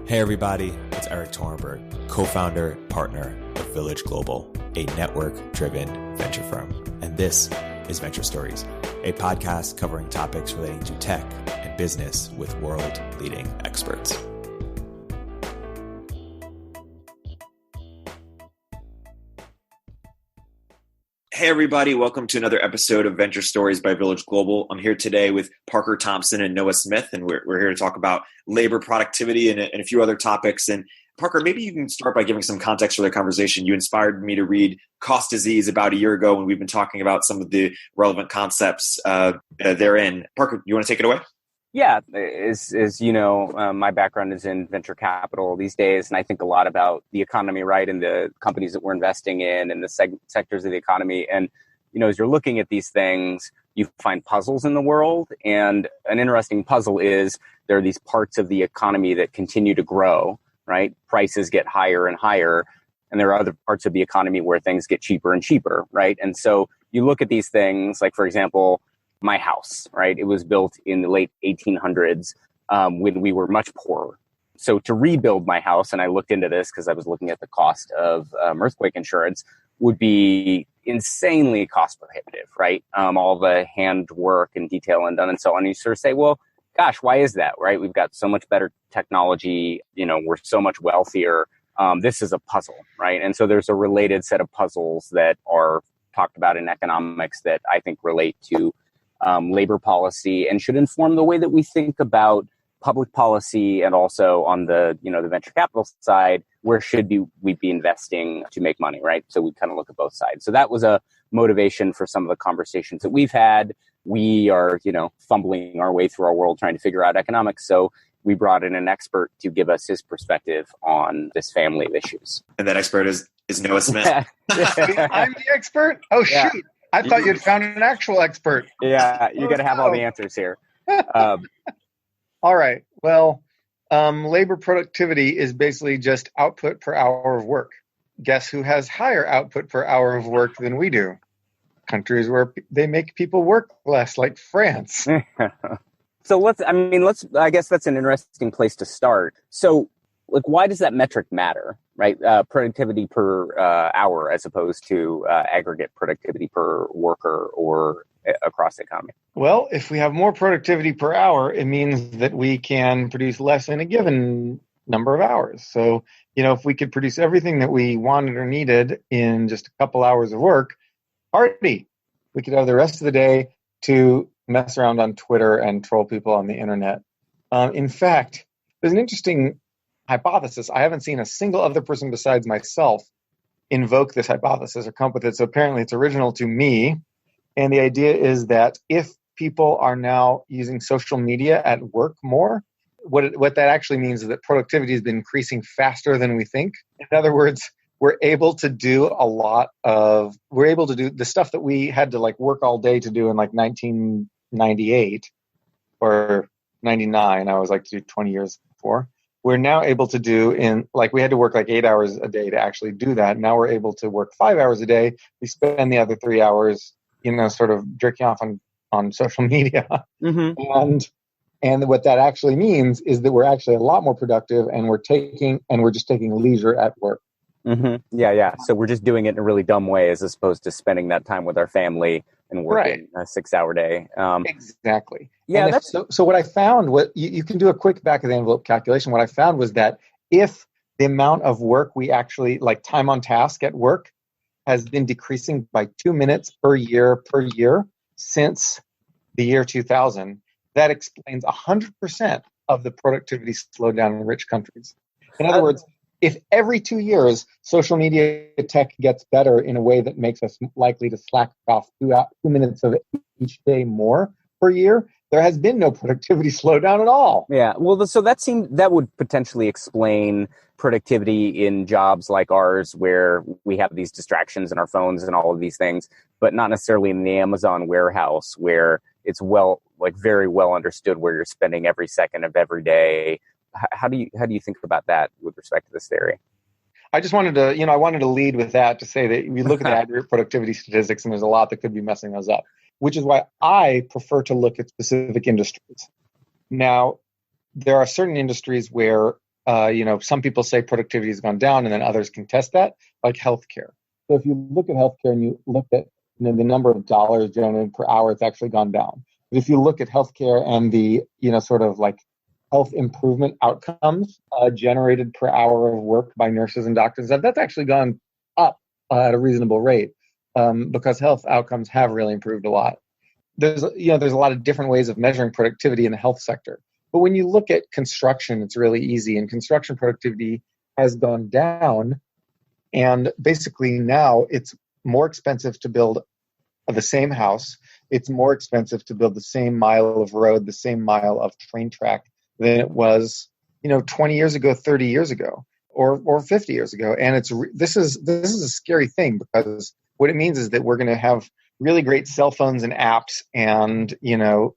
Hey everybody, it's Erik Torenberg, co-founder, partner of Village Global, a network-driven venture firm. And this is Venture Stories, a podcast covering topics relating to tech and business with world-leading experts. Hey everybody, welcome to another episode of Venture Stories by Village Global. I'm here today with Parker Thompson and Noah Smith, and we're here to talk about labor productivity and a few other topics. And Parker, maybe you can start by giving some context for the conversation. You inspired me to read Cost Disease about a year ago, and we've been talking about some of the relevant concepts therein. Parker, you want to take it away? Yeah, as you know, my background is in venture capital these days, and I think a lot about the economy, right, and the companies that we're investing in and the sectors of the economy. And, you know, as you're looking at these things, you find puzzles in the world. And an interesting puzzle is there are these parts of the economy that continue to grow, right? Prices get higher and higher. And there are other parts of the economy where things get cheaper and cheaper, right? And so you look at these things, like, for example, my house, right? It was built in the late 1800s when we were much poorer. So to rebuild my house, and I looked into this because I was looking at the cost of earthquake insurance, would be insanely cost prohibitive, right? All the handwork and detail and done and so on. And you sort of say, well, gosh, why is that, right? We've got so much better technology. You know, we're so much wealthier. This is a puzzle, right? And so there's a related set of puzzles that are talked about in economics that I think relate to labor policy and should inform the way that we think about public policy, and also on the, you know, the venture capital side, where should we be investing to make money, right? So we kind of look at both sides. So that was a motivation for some of the conversations that we've had. We are, you know, fumbling our way through our world trying to figure out economics. So we brought in an expert to give us his perspective on this family of issues. And that expert is Noah Smith. I'm the expert? Oh, yeah. Shoot. I thought you'd found an actual expert. Yeah, you got to have all the answers here. All right. Well, labor productivity is basically just output per hour of work. Guess who has higher output per hour of work than we do? Countries where they make people work less, like France. So I guess that's an interesting place to start. So, like, why does that metric matter, right? Productivity per hour as opposed to aggregate productivity per worker or across the economy? Well, if we have more productivity per hour, it means that we can produce less in a given number of hours. So, you know, if we could produce everything that we wanted or needed in just a couple hours of work, party, we could have the rest of the day to mess around on Twitter and troll people on the internet. In fact, there's an interesting hypothesis. I haven't seen a single other person besides myself invoke this hypothesis or come up with it. So apparently it's original to me. And the idea is that if people are now using social media at work more, what that actually means is that productivity has been increasing faster than we think. In other words, we're able to do the stuff that we had to like work all day to do in like 1998 or 99. I was like to do 20 years before. We're now able to do we had to work like 8 hours a day to actually do that. Now we're able to work 5 hours a day. We spend the other 3 hours, you know, sort of jerking off on social media. Mm-hmm. And what that actually means is that we're actually a lot more productive, and we're just taking leisure at work. Mm-hmm. Yeah. So we're just doing it in a really dumb way as opposed to spending that time with our family and working a 6 hour day. Exactly. Yeah. So what I found, you can do a quick back of the envelope calculation. What I found was that if the amount of work we actually, like time on task at work, has been decreasing by 2 minutes per year since the year 2000, that explains 100% of the productivity slowdown in rich countries. In other words, if every 2 years social media tech gets better in a way that makes us likely to slack off 2 minutes of each day more per year, there has been no productivity slowdown at all. Yeah, well, so that would potentially explain productivity in jobs like ours, where we have these distractions in our phones and all of these things, but not necessarily in the Amazon warehouse, where it's very well understood where you're spending every second of every day. How do you think about that with respect to this theory? I just wanted to lead with that to say that we look at the aggregate productivity statistics, and there's a lot that could be messing those up, which is why I prefer to look at specific industries. Now, there are certain industries where some people say productivity has gone down and then others contest that, like healthcare. So if you look at healthcare and you look at the number of dollars generated per hour, it's actually gone down. But if you look at healthcare and the, sort of like health improvement outcomes generated per hour of work by nurses and doctors, that's actually gone up at a reasonable rate because health outcomes have really improved a lot. There's a lot of different ways of measuring productivity in the health sector. But when you look at construction, it's really easy. And construction productivity has gone down. And basically now it's more expensive to build the same house. It's more expensive to build the same mile of road, the same mile of train track than it was, 20 years ago, 30 years ago, or 50 years ago. And this is a scary thing, because what it means is that we're going to have really great cell phones and apps and,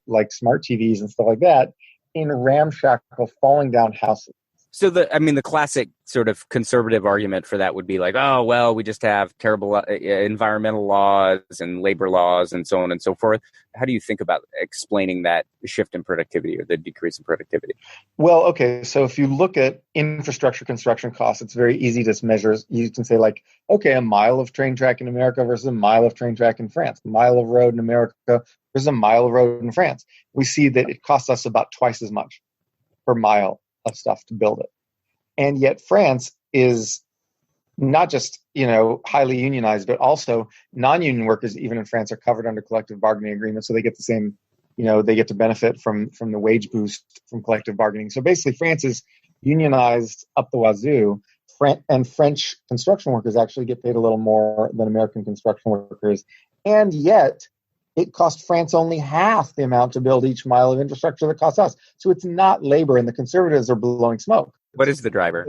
like smart TVs and stuff like that in ramshackle, falling down houses. So the classic sort of conservative argument for that would be like, oh, well, we just have terrible environmental laws and labor laws and so on and so forth. How do you think about explaining that shift in productivity or the decrease in productivity? Well, okay. So if you look at infrastructure construction costs, it's very easy to measure. You can say like, okay, a mile of train track in America versus a mile of train track in France, a mile of road in America versus a mile of road in France. We see that it costs us about twice as much per mile of stuff to build it. And yet France is not just, highly unionized, but also non-union workers, even in France, are covered under collective bargaining agreements. So they get the same, they get to benefit from the wage boost from collective bargaining. So basically France is unionized up the wazoo, and French construction workers actually get paid a little more than American construction workers. And yet it cost France only half the amount to build each mile of infrastructure that costs us. So it's not labor, and the conservatives are blowing smoke. What is the driver?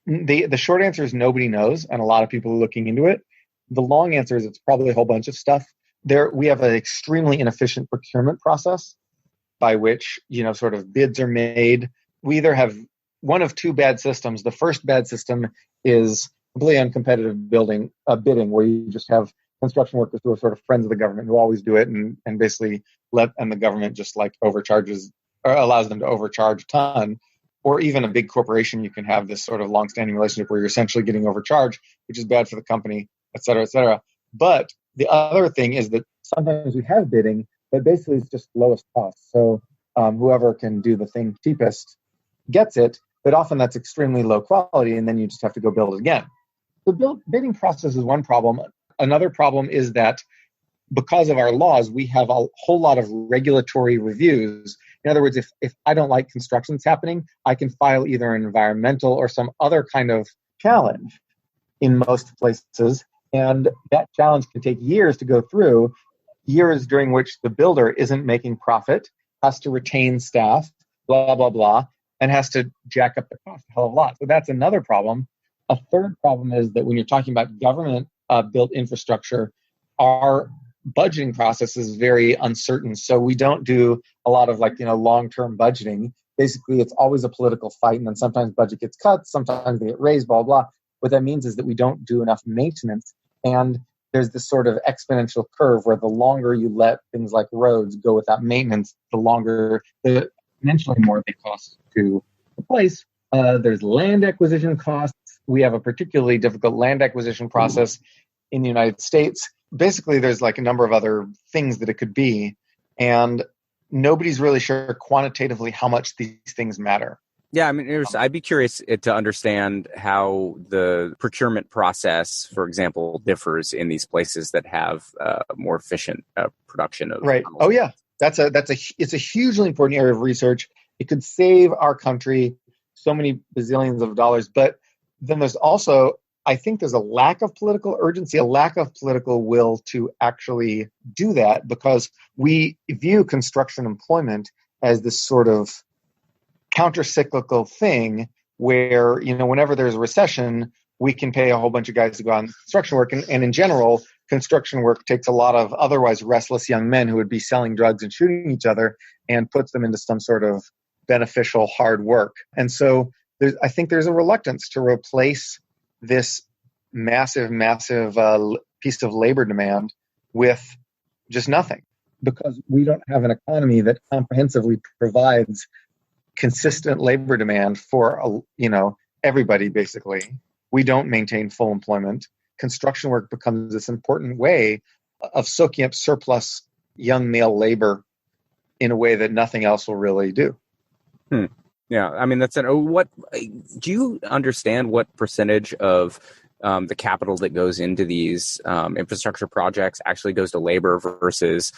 The short answer is nobody knows, and a lot of people are looking into it. The long answer is it's probably a whole bunch of stuff. We have an extremely inefficient procurement process by which, sort of bids are made. We either have one of two bad systems. The first bad system is completely uncompetitive bidding, where you just have construction workers who are sort of friends of the government who always do it and basically and the government just like overcharges or allows them to overcharge a ton. Or even a big corporation, you can have this sort of long-standing relationship where you're essentially getting overcharged, which is bad for the company, et cetera, et cetera. But the other thing is that sometimes we have bidding, but basically it's just lowest cost. So whoever can do the thing cheapest gets it, but often that's extremely low quality, and then you just have to go build it again. The bidding process is one problem. Another problem is that because of our laws, we have a whole lot of regulatory reviews. In other words, if I don't like construction that's happening, I can file either an environmental or some other kind of challenge in most places. And that challenge can take years to go through, years during which the builder isn't making profit, has to retain staff, blah, blah, blah, and has to jack up the cost a hell of a lot. So that's another problem. A third problem is that when you're talking about government built infrastructure, our budgeting process is very uncertain. So we don't do a lot of long-term budgeting. Basically, it's always a political fight, and then sometimes budget gets cut, sometimes they get raised, blah, blah. What that means is that we don't do enough maintenance. And there's this sort of exponential curve where the longer you let things like roads go without maintenance, the exponentially more they cost to replace. There's land acquisition costs. We have a particularly difficult land acquisition process in the United States. Basically, there's a number of other things that it could be, and nobody's really sure quantitatively how much these things matter. Yeah, I'd be curious to understand how the procurement process, for example, differs in these places that have more efficient production of. Right. Oh yeah, it's a hugely important area of research. It could save our country so many bazillions of dollars, but then there's also, I think there's a lack of political urgency, a lack of political will to actually do that, because we view construction employment as this sort of counter-cyclical thing where, whenever there's a recession, we can pay a whole bunch of guys to go on construction work. And in general, construction work takes a lot of otherwise restless young men who would be selling drugs and shooting each other and puts them into some sort of beneficial hard work. And so I think there's a reluctance to replace this massive piece of labor demand with just nothing, because we don't have an economy that comprehensively provides consistent labor demand for, everybody, basically. We don't maintain full employment. Construction work becomes this important way of soaking up surplus young male labor in a way that nothing else will really do. Yeah, I mean, what do you understand what percentage of the capital that goes into these infrastructure projects actually goes to labor versus,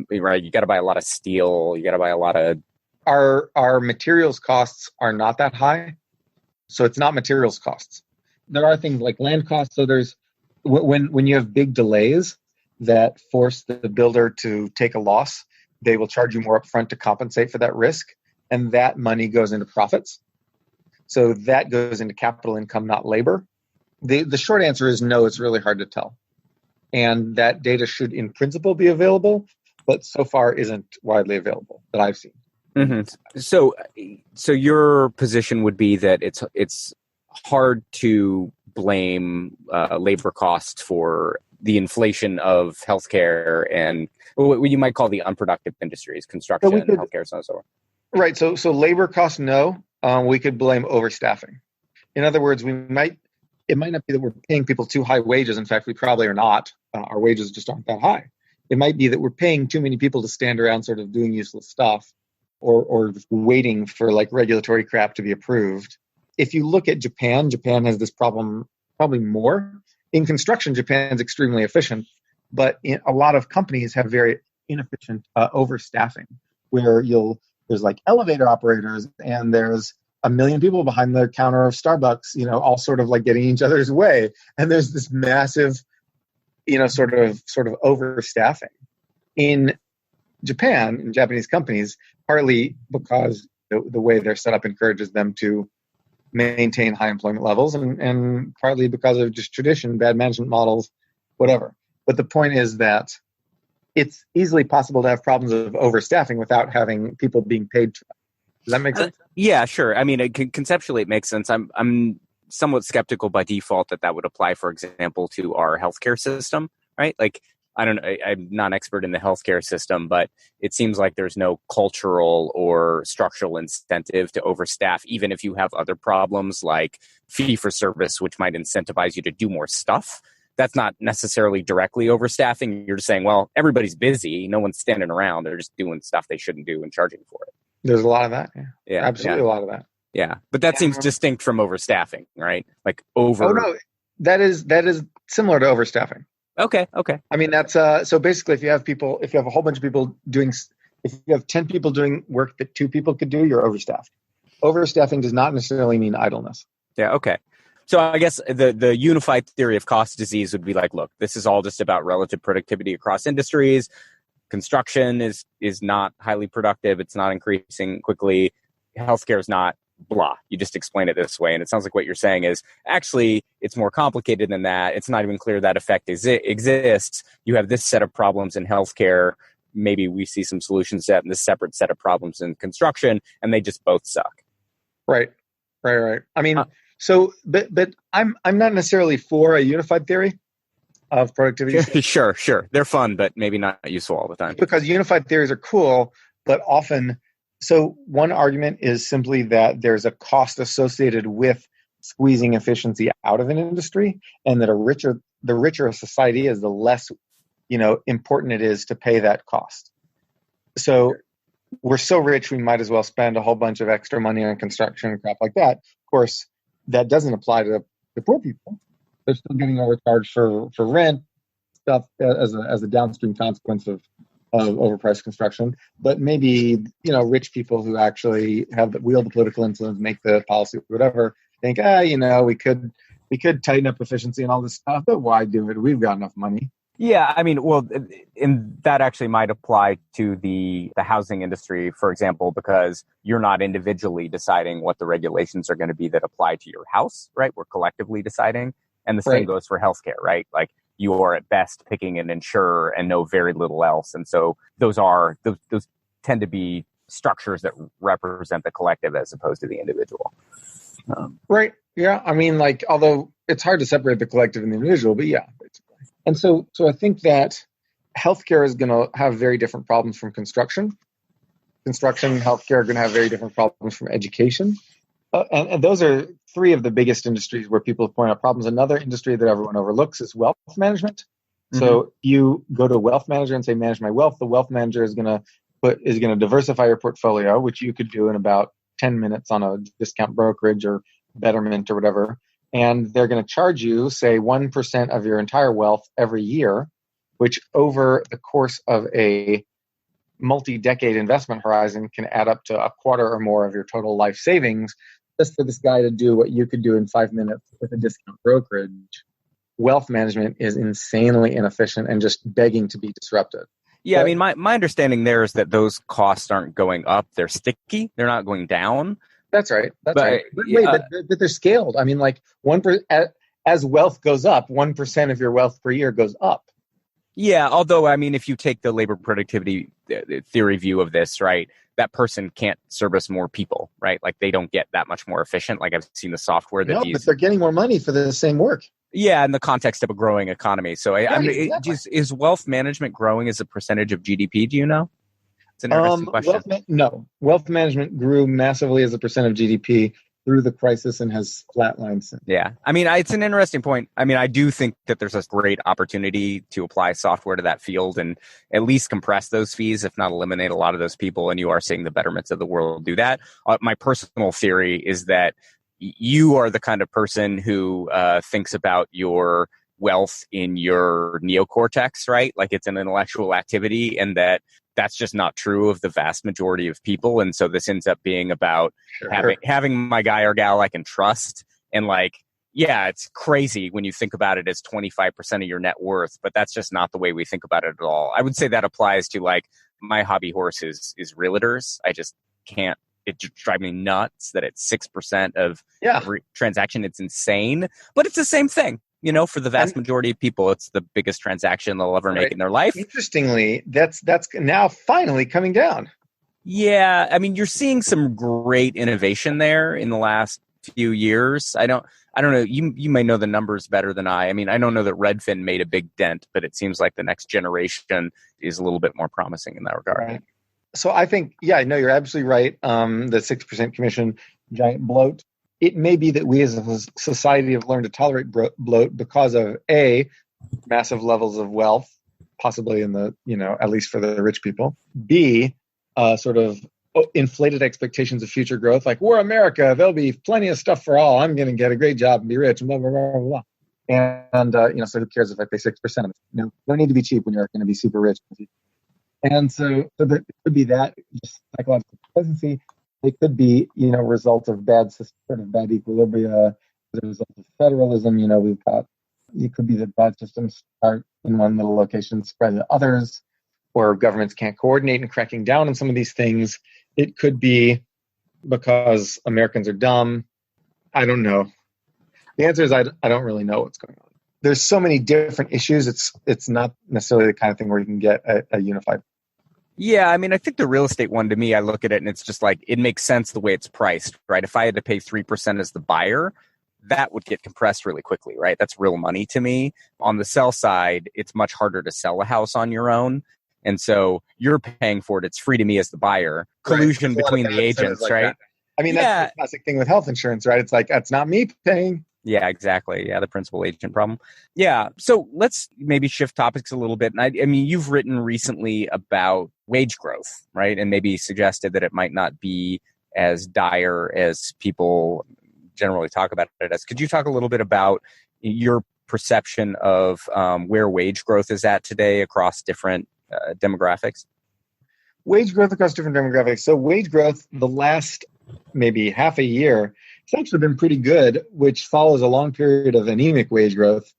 right? You got to buy a lot of steel. You got to buy a lot of. Our materials costs are not that high, so it's not materials costs. There are things like land costs. So there's when you have big delays that force the builder to take a loss, they will charge you more upfront to compensate for that risk, and that money goes into profits. So that goes into capital income, not labor. The short answer is no. It's really hard to tell, and that data should, in principle, be available, but so far isn't widely available that I've seen. Mm-hmm. So your position would be that it's hard to blame labor costs for the inflation of healthcare and what you might call the unproductive industries, construction, healthcare, so on and so on. Right. So labor costs, no. We could blame overstaffing. In other words, it might not be that we're paying people too high wages. In fact, we probably are not. Our wages just aren't that high. It might be that we're paying too many people to stand around sort of doing useless stuff or just waiting for like regulatory crap to be approved. If you look at Japan has this problem probably more. In construction, Japan's extremely efficient, but a lot of companies have very inefficient overstaffing, where there's like elevator operators and there's a million people behind the counter of Starbucks, all sort of like getting each other's way. And there's this massive, sort of overstaffing. In Japan, in Japanese companies, partly because the way they're set up encourages them to maintain high employment levels, and partly because of just tradition, bad management models, whatever. But the point is that it's easily possible to have problems of overstaffing without having people being paid to them. Does that make sense? Yeah, sure. I mean, conceptually, it makes sense. I'm somewhat skeptical by default that would apply, for example, to our healthcare system, right? Like, I don't know, I'm not an expert in the healthcare system, but it seems like there's no cultural or structural incentive to overstaff, even if you have other problems like fee for service, which might incentivize you to do more stuff. That's not necessarily directly overstaffing. You're just saying, well, everybody's busy. No one's standing around. They're just doing stuff they shouldn't do and charging for it. There's a lot of that. Yeah. Absolutely. A lot of that. Yeah. But that seems distinct from overstaffing, right? Like Oh, no. That is similar to overstaffing. Okay. I mean, that's so basically if you have a whole bunch of people if you have 10 people doing work that 2 people could do, you're overstaffed. Overstaffing does not necessarily mean idleness. Yeah. Okay. So I guess the unified theory of cost disease would be like, look, this is all just about relative productivity across industries. Construction is not highly productive. It's not increasing quickly. Healthcare is not. Blah. You just explain it this way. And it sounds like what you're saying is actually it's more complicated than that. It's not even clear that effect exists. You have this set of problems in healthcare. Maybe we see some solution set and this separate set of problems in construction, and they just both suck. Right. I mean, but I'm not necessarily for a unified theory of productivity. Sure. They're fun, but maybe not useful all the time. Because unified theories are cool, but often. So one argument is simply that there's a cost associated with squeezing efficiency out of an industry, and that the richer a society is, the less, important it is to pay that cost. So we're so rich, we might as well spend a whole bunch of extra money on construction and crap like that. Of course, that doesn't apply to the poor people. They're still getting overcharged for rent stuff as a downstream consequence of overpriced construction, but maybe rich people who actually wield the political influence, make the policy, whatever, think we could tighten up efficiency and all this stuff, but why do it? We've got enough money. Yeah, I mean, well, and that actually might apply to the housing industry, for example, because you're not individually deciding what the regulations are going to be that apply to your house, right? We're collectively deciding, and the same goes for healthcare, right? Like, you are at best picking an insurer and know very little else. And so those tend to be structures that represent the collective as opposed to the individual. Right. Yeah. I mean, like, although it's hard to separate the collective and the individual, but yeah. Basically. And so I think that healthcare is going to have very different problems from construction. construction, healthcare are going to have very different problems from education. And those are three of the biggest industries where people point out problems. Another industry that everyone overlooks is wealth management. Mm-hmm. So you go to a wealth manager and say, manage my wealth. The wealth manager is going to diversify your portfolio, which you could do in about 10 minutes on a discount brokerage or Betterment or whatever. And they're going to charge you, say, 1% of your entire wealth every year, which over the course of a multi-decade investment horizon can add up to a quarter or more of your total life savings, just for this guy to do what you could do in 5 minutes with a discount brokerage. Wealth management is insanely inefficient and just begging to be disrupted. Yeah, I mean, my understanding there is that those costs aren't going up. They're sticky. They're not going down. That's right. That's right. But they're scaled. I mean, like as wealth goes up, 1% of your wealth per year goes up. Yeah, although, I mean, if you take the labor productivity theory view of this, right, that person can't service more people, right? Like, they don't get that much more efficient. Like, I've seen the software that but they're getting more money for the same work. Yeah, in the context of a growing economy. So, Exactly. Is wealth management growing as a percentage of GDP? Do you know? It's an interesting question. Wealth management grew massively as a percent of GDP through the crisis and has flatlined since. Yeah. I mean, it's an interesting point. I mean, I do think that there's a great opportunity to apply software to that field and at least compress those fees, if not eliminate a lot of those people. And you are seeing the betterments of the world do that. My personal theory is that you are the kind of person who thinks about your wealth in your neocortex, right? Like, it's an intellectual activity, and that's just not true of the vast majority of people. And so this ends up being about having my guy or gal I can trust. And like, yeah, it's crazy when you think about it as 25% of your net worth, but that's just not the way we think about it at all. I would say that applies to, like, my hobby horse is realtors. I just can't. It just drives me nuts that it's 6% of every transaction. It's insane, but it's the same thing. You know, for the vast majority of people, it's the biggest transaction they'll ever make in their life. Interestingly, that's now finally coming down. Yeah, I mean, you're seeing some great innovation there in the last few years. I don't know. You may know the numbers better than I. I mean, I don't know that Redfin made a big dent, but it seems like the next generation is a little bit more promising in that regard. Right. So I think, you're absolutely right. The 6% commission, giant bloat. It may be that we as a society have learned to tolerate bloat because of A, massive levels of wealth, possibly in the, at least for the rich people. B, sort of inflated expectations of future growth. Like, we're America, there'll be plenty of stuff for all. I'm going to get a great job and be rich, blah, blah, blah, blah, blah. And so who cares if I pay 6%? No need to be cheap when you're going to be super rich. And so there could be that, just psychological complacency. It could be, result of bad equilibria as a result of federalism. It could be that bad systems start in one little location, spread to others, or governments can't coordinate in cracking down on some of these things. It could be because Americans are dumb. I don't know. The answer is I don't really know what's going on. There's so many different issues. It's not necessarily the kind of thing where you can get a unified. Yeah, I mean, I think the real estate one, to me, I look at it and it's just like, it makes sense the way it's priced, right? If I had to pay 3% as the buyer, that would get compressed really quickly, right? That's real money to me. On the sell side, it's much harder to sell a house on your own. And so you're paying for it. It's free to me as the buyer. Collusion between the agents, like, right? That. I mean, that's the classic thing with health insurance, right? It's like, that's not me paying. Yeah, exactly. Yeah, the principal agent problem. Yeah. So let's maybe shift topics a little bit. And I mean, you've written recently about wage growth, right? And maybe suggested that it might not be as dire as people generally talk about it as. Could you talk a little bit about your perception of where wage growth is at today across different demographics? Wage growth across different demographics. So wage growth, the last maybe half a year, it's actually been pretty good, which follows a long period of anemic wage growth.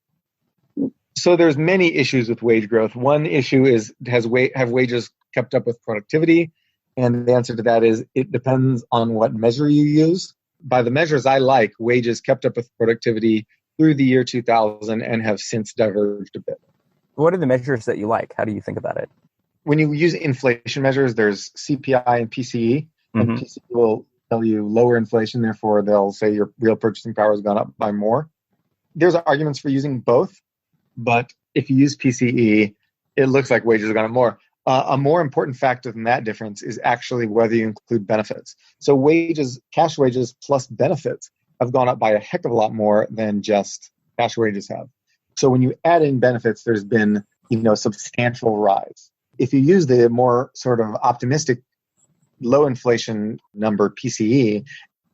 So there's many issues with wage growth. One issue is, have wages kept up with productivity? And the answer to that is it depends on what measure you use. By the measures I like, wages kept up with productivity through the year 2000 and have since diverged a bit. What are the measures that you like? How do you think about it? When you use inflation measures, there's CPI and PCE. And PCE will tell you lower inflation, therefore they'll say your real purchasing power has gone up by more. There's arguments for using both, but if you use PCE, it looks like wages have gone up more. A more important factor than that difference is actually whether you include benefits. So wages, cash wages plus benefits have gone up by a heck of a lot more than just cash wages have. So when you add in benefits, there's been, substantial rise. If you use the more sort of optimistic low inflation number, PCE,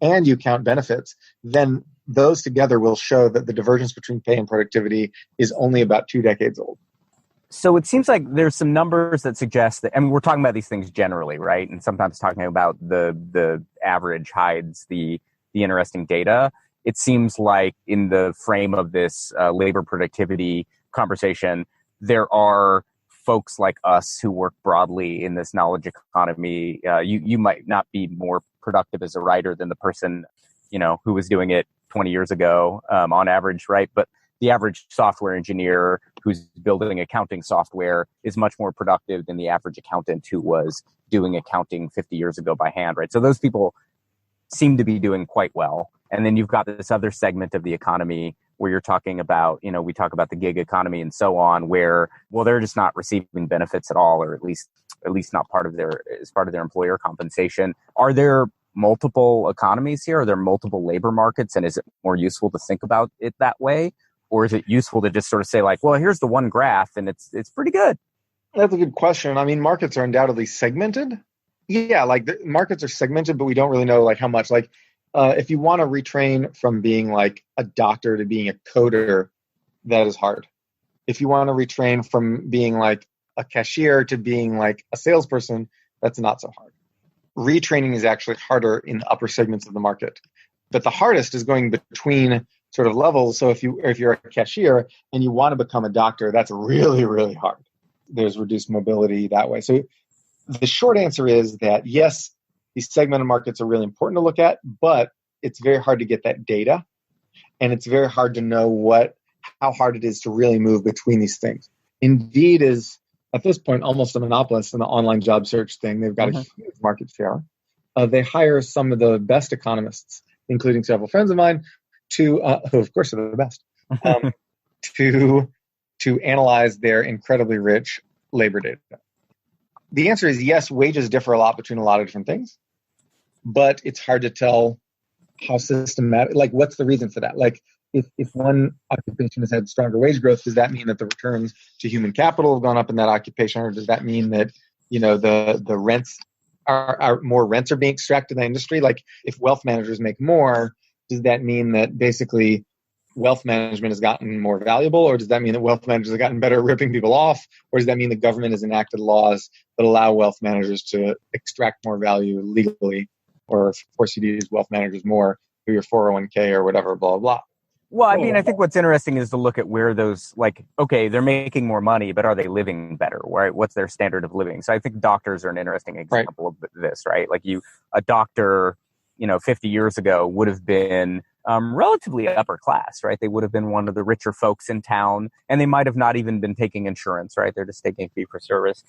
and you count benefits, then those together will show that the divergence between pay and productivity is only about 2 decades old. So it seems like there's some numbers that suggest that, and we're talking about these things generally, right? And sometimes talking about the average hides the interesting data. It seems like in the frame of this labor productivity conversation, there are folks like us who work broadly in this knowledge economy. You might not be more productive as a writer than the person, who was doing it 20 years ago on average, right? But the average software engineer who's building accounting software is much more productive than the average accountant who was doing accounting 50 years ago by hand, right? So those people seem to be doing quite well. And then you've got this other segment of the economy where you're talking about, we talk about the gig economy and so on, where, well, they're just not receiving benefits at all, or at least not part of their employer compensation. Are there multiple economies here? Are there multiple labor markets? And is it more useful to think about it that way? Or is it useful to just sort of say like, well, here's the one graph and it's pretty good? That's a good question. I mean, markets are undoubtedly segmented. Yeah, like the markets are segmented, but we don't really know like how much. Like if you want to retrain from being like a doctor to being a coder, that is hard. If you want to retrain from being like a cashier to being like a salesperson, that's not so hard. Retraining is actually harder in the upper segments of the market. But the hardest is going between sort of levels. So if you're a cashier and you want to become a doctor, that's really, really hard. There's reduced mobility that way. So the short answer is that yes, these segmented markets are really important to look at, but it's very hard to get that data. And it's very hard to know how hard it is to really move between these things. Indeed is, at this point, almost a monopolist in the online job search thing. They've got a huge market share. They hire some of the best economists, including several friends of mine, who of course are the best, to analyze their incredibly rich labor data. The answer is yes, wages differ a lot between a lot of different things, but it's hard to tell how systematic, like what's the reason for that? Like if one occupation has had stronger wage growth, does that mean that the returns to human capital have gone up in that occupation? Or does that mean that, the rents are more rents are being extracted in the industry? Like if wealth managers make more, does that mean that basically wealth management has gotten more valuable? Or does that mean that wealth managers have gotten better at ripping people off? Or does that mean the government has enacted laws that allow wealth managers to extract more value legally, or force you to use wealth managers more through your 401k or whatever, blah, blah, blah? Well, I mean, I think what's interesting is to look at where those, like, okay, they're making more money, but are they living better, right? What's their standard of living? So I think doctors are an interesting example of this, right? Like a doctor, 50 years ago would have been relatively upper class, right? They would have been one of the richer folks in town, and they might have not even been taking insurance, right? They're just taking fee for service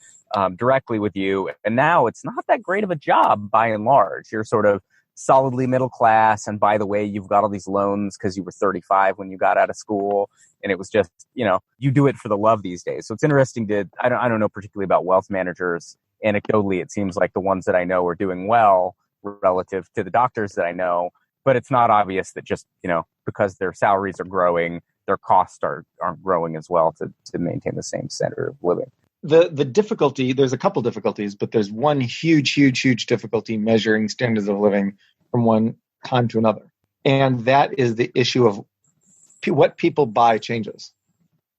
directly with you. And now it's not that great of a job by and large. You're sort of solidly middle class. And by the way, you've got all these loans because you were 35 when you got out of school. And it was just, you do it for the love these days. So it's interesting I don't know particularly about wealth managers. Anecdotally, it seems like the ones that I know are doing well relative to the doctors that I know. But it's not obvious that just, because their salaries are growing, their costs aren't growing as well to maintain the same standard of living. The difficulty, there's a couple difficulties, but there's one huge difficulty measuring standards of living from one time to another. And that is the issue of what people buy changes.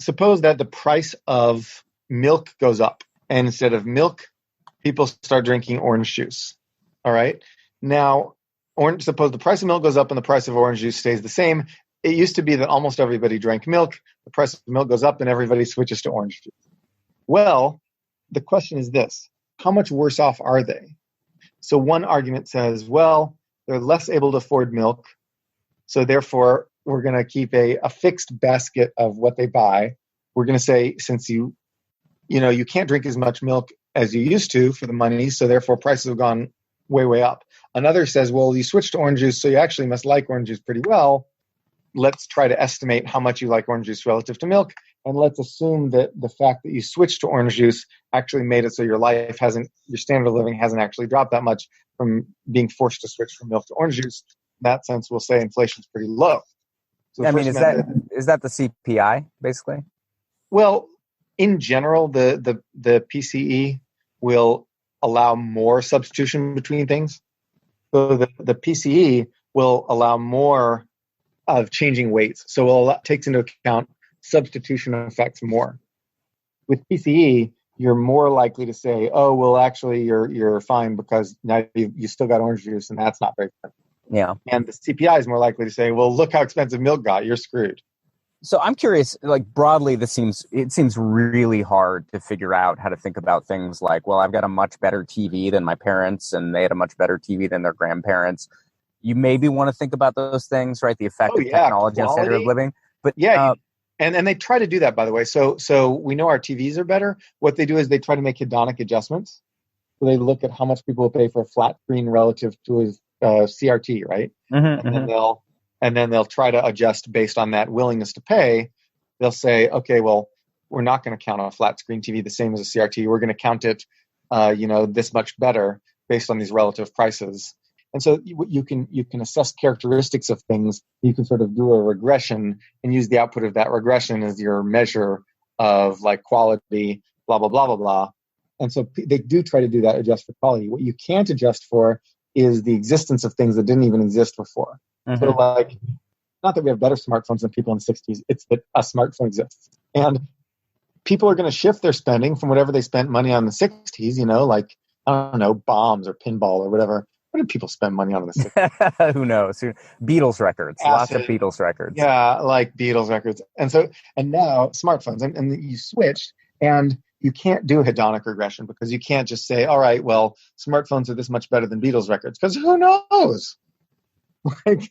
Suppose that the price of milk goes up, and instead of milk, people start drinking orange juice. All right. Now, suppose the price of milk goes up and the price of orange juice stays the same. It used to be that almost everybody drank milk. The price of milk goes up and everybody switches to orange juice. Well, the question is this: how much worse off are they? So one argument says, well, they're less able to afford milk, so therefore we're going to keep a fixed basket of what they buy. We're going to say, since you can't drink as much milk as you used to for the money, so therefore prices have gone way, way up. Another says, well, you switched to orange juice, so you actually must like orange juice pretty well. let's try to estimate how much you like orange juice relative to milk. And let's assume that the fact that you switched to orange juice actually made it so your standard of living hasn't actually dropped that much from being forced to switch from milk to orange juice. In that sense, we'll say inflation's pretty low. So I mean, is that the CPI basically? Well, in general, the PCE will allow more substitution between things. So the PCE will allow more of changing weights. So it takes into account substitution effects more. With PCE, you're more likely to say, oh, well, actually, you're fine because now you still got orange juice, and that's not very expensive. Yeah. And the CPI is more likely to say, well, look how expensive milk got. You're screwed. So I'm curious, like broadly, it seems really hard to figure out how to think about things like, well, I've got a much better TV than my parents, and they had a much better TV than their grandparents. You maybe want to think about those things, right? The effect of technology on standard of living. But and they try to do that, by the way. So we know our TVs are better. What they do is they try to make hedonic adjustments. So they look at how much people will pay for a flat screen relative to a CRT, right? And then they'll try to adjust based on that willingness to pay. They'll say, okay, well, we're not going to count a flat screen TV the same as a CRT. We're going to count it, this much better based on these relative prices. And so you can assess characteristics of things. You can sort of do a regression and use the output of that regression as your measure of like quality, blah, blah, blah, blah, blah. And so they do try to do that, adjust for quality. What you can't adjust for is the existence of things that didn't even exist before. Mm-hmm. So like, not that we have better smartphones than people in the 60s, it's that a smartphone exists. And people are going to shift their spending from whatever they spent money on in the 60s, like, I don't know, bombs or pinball or whatever. What did people spend money on in the 60s? Who knows? Beatles records. Acid. Lots of Beatles records. Yeah, like Beatles records. And now smartphones. And you switched, and you can't do hedonic regression because you can't just say, all right, well, smartphones are this much better than Beatles records. Because who knows? Like,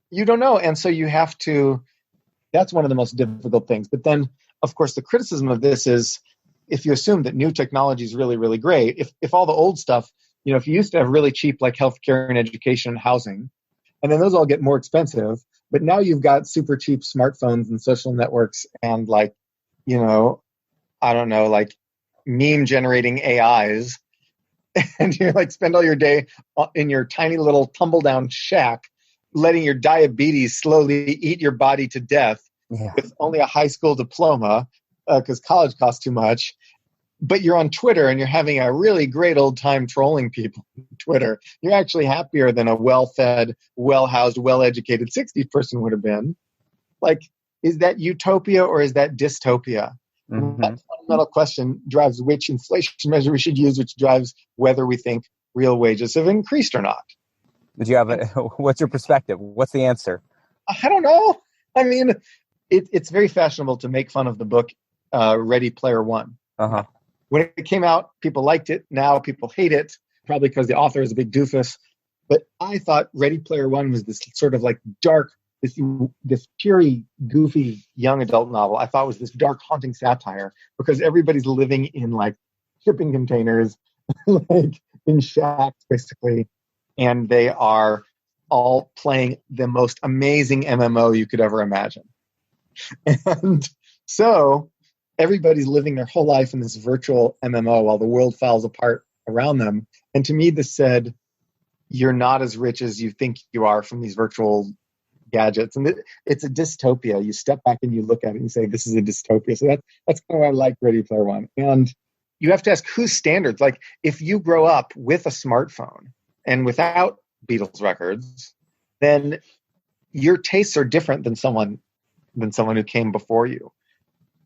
you don't know. And so you have to, that's one of the most difficult things. But then, of course, the criticism of this is if you assume that new technology is really, really great, if all the old stuff, if you used to have really cheap like healthcare and education and housing, and then those all get more expensive, but now you've got super cheap smartphones and social networks and like, I don't know, like meme generating AIs, and you like spend all your day in your tiny little tumble down shack, letting your diabetes slowly eat your body to death with only a high school diploma because college costs too much. But you're on Twitter and you're having a really great old time trolling people on Twitter. You're actually happier than a well-fed, well-housed, well-educated 60s person would have been. Like, is that utopia or is that dystopia? Mm-hmm. That fundamental question drives which inflation measure we should use, which drives whether we think real wages have increased or not. Did you have what's your perspective? What's the answer? I don't know. I mean, it's very fashionable to make fun of the book Ready Player One. Uh-huh. When it came out, people liked it. Now people hate it, probably because the author is a big doofus. But I thought Ready Player One was this sort of like dark, this cheery, goofy young adult novel. I thought was this dark, haunting satire because everybody's living in like shipping containers, like in shacks, basically. And they are all playing the most amazing MMO you could ever imagine. And so everybody's living their whole life in this virtual MMO while the world falls apart around them. And to me, this said, you're not as rich as you think you are from these virtual gadgets. And it's a dystopia. You step back and you look at it and you say, this is a dystopia. So that's kind of why I like Ready Player One. And you have to ask whose standards. Like if you grow up with a smartphone and without Beatles records, then your tastes are different than someone who came before you.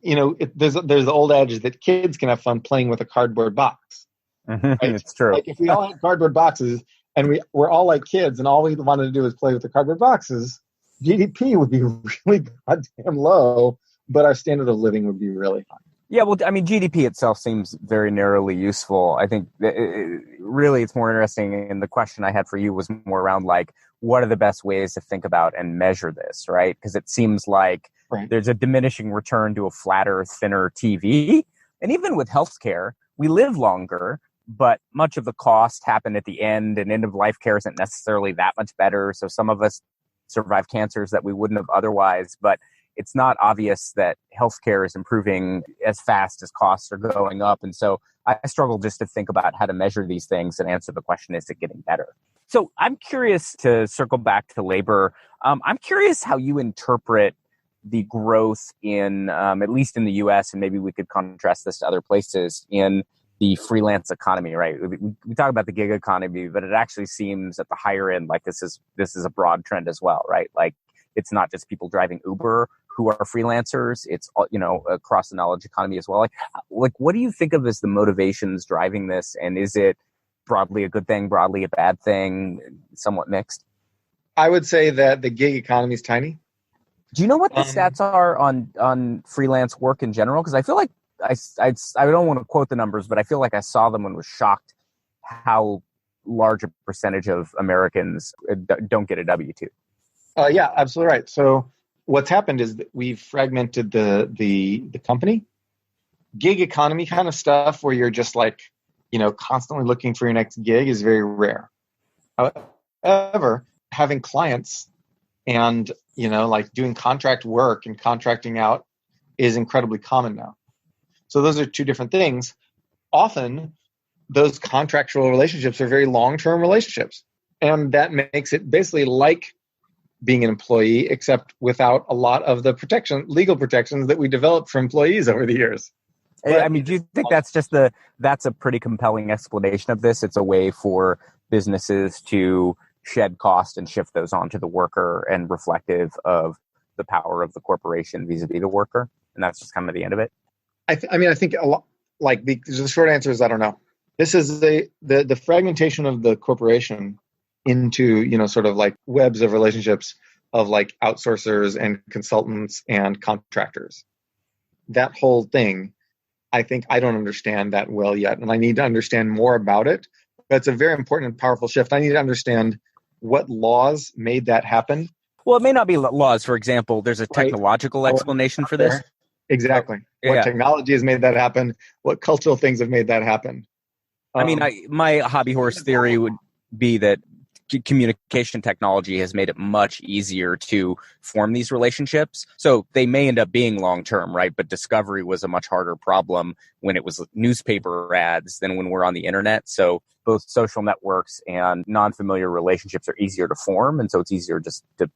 There's the old adage that kids can have fun playing with a cardboard box. Mm-hmm. Right? It's true. Like if we all had cardboard boxes and we're all like kids and all we wanted to do was play with the cardboard boxes, GDP would be really goddamn low, but our standard of living would be really high. Yeah, well, I mean, GDP itself seems very narrowly useful. I think really it's more interesting, and the question I had for you was more around, like, what are the best ways to think about and measure this, right? Because it seems like there's a diminishing return to a flatter, thinner TV. And even with healthcare, we live longer, but much of the cost happened at the end, and end-of-life care isn't necessarily that much better. So some of us survive cancers that we wouldn't have otherwise. But it's not obvious that healthcare is improving as fast as costs are going up. And so I struggle just to think about how to measure these things and answer the question, is it getting better? So I'm curious to circle back to labor. I'm curious how you interpret the growth in, at least in the US, and maybe we could contrast this to other places, in the freelance economy, right? We talk about the gig economy, but it actually seems at the higher end like this is a broad trend as well, right? Like it's not just people driving Uber who are freelancers. It's, across the knowledge economy as well. Like what do you think of as the motivations driving this? And is it broadly a good thing, broadly a bad thing, somewhat mixed? I would say that the gig economy is tiny. Do you know what the stats are on freelance work in general? Because I feel like I don't want to quote the numbers, but I feel like I saw them and was shocked how large a percentage of Americans don't get a W-2. Yeah, absolutely right. So what's happened is that we've fragmented the company. Gig economy kind of stuff where you're just like, constantly looking for your next gig is very rare. However, having clients and, like doing contract work and contracting out is incredibly common now. So those are two different things. Often those contractual relationships are very long-term relationships. And that makes it basically like being an employee, except without a lot of the legal protections that we developed for employees over the years. But, do you think that's a pretty compelling explanation of this? It's a way for businesses to shed cost and shift those onto the worker, and reflective of the power of the corporation vis-a-vis the worker. And that's just kind of the end of it. I think a lot, like the short answer is I don't know. This is the fragmentation of the corporation into, sort of like webs of relationships of like outsourcers and consultants and contractors. That whole thing, I think I don't understand that well yet, and I need to understand more about it. But it's a very important and powerful shift. I need to understand what laws made that happen. Well, it may not be laws. For example, there's a technological explanation for this. Exactly. What technology has made that happen? What cultural things have made that happen? My hobby horse theory would be that communication technology has made it much easier to form these relationships. So they may end up being long-term, right? But discovery was a much harder problem when it was newspaper ads than when we're on the internet. So both social networks and non-familiar relationships are easier to form. And so it's easier just to...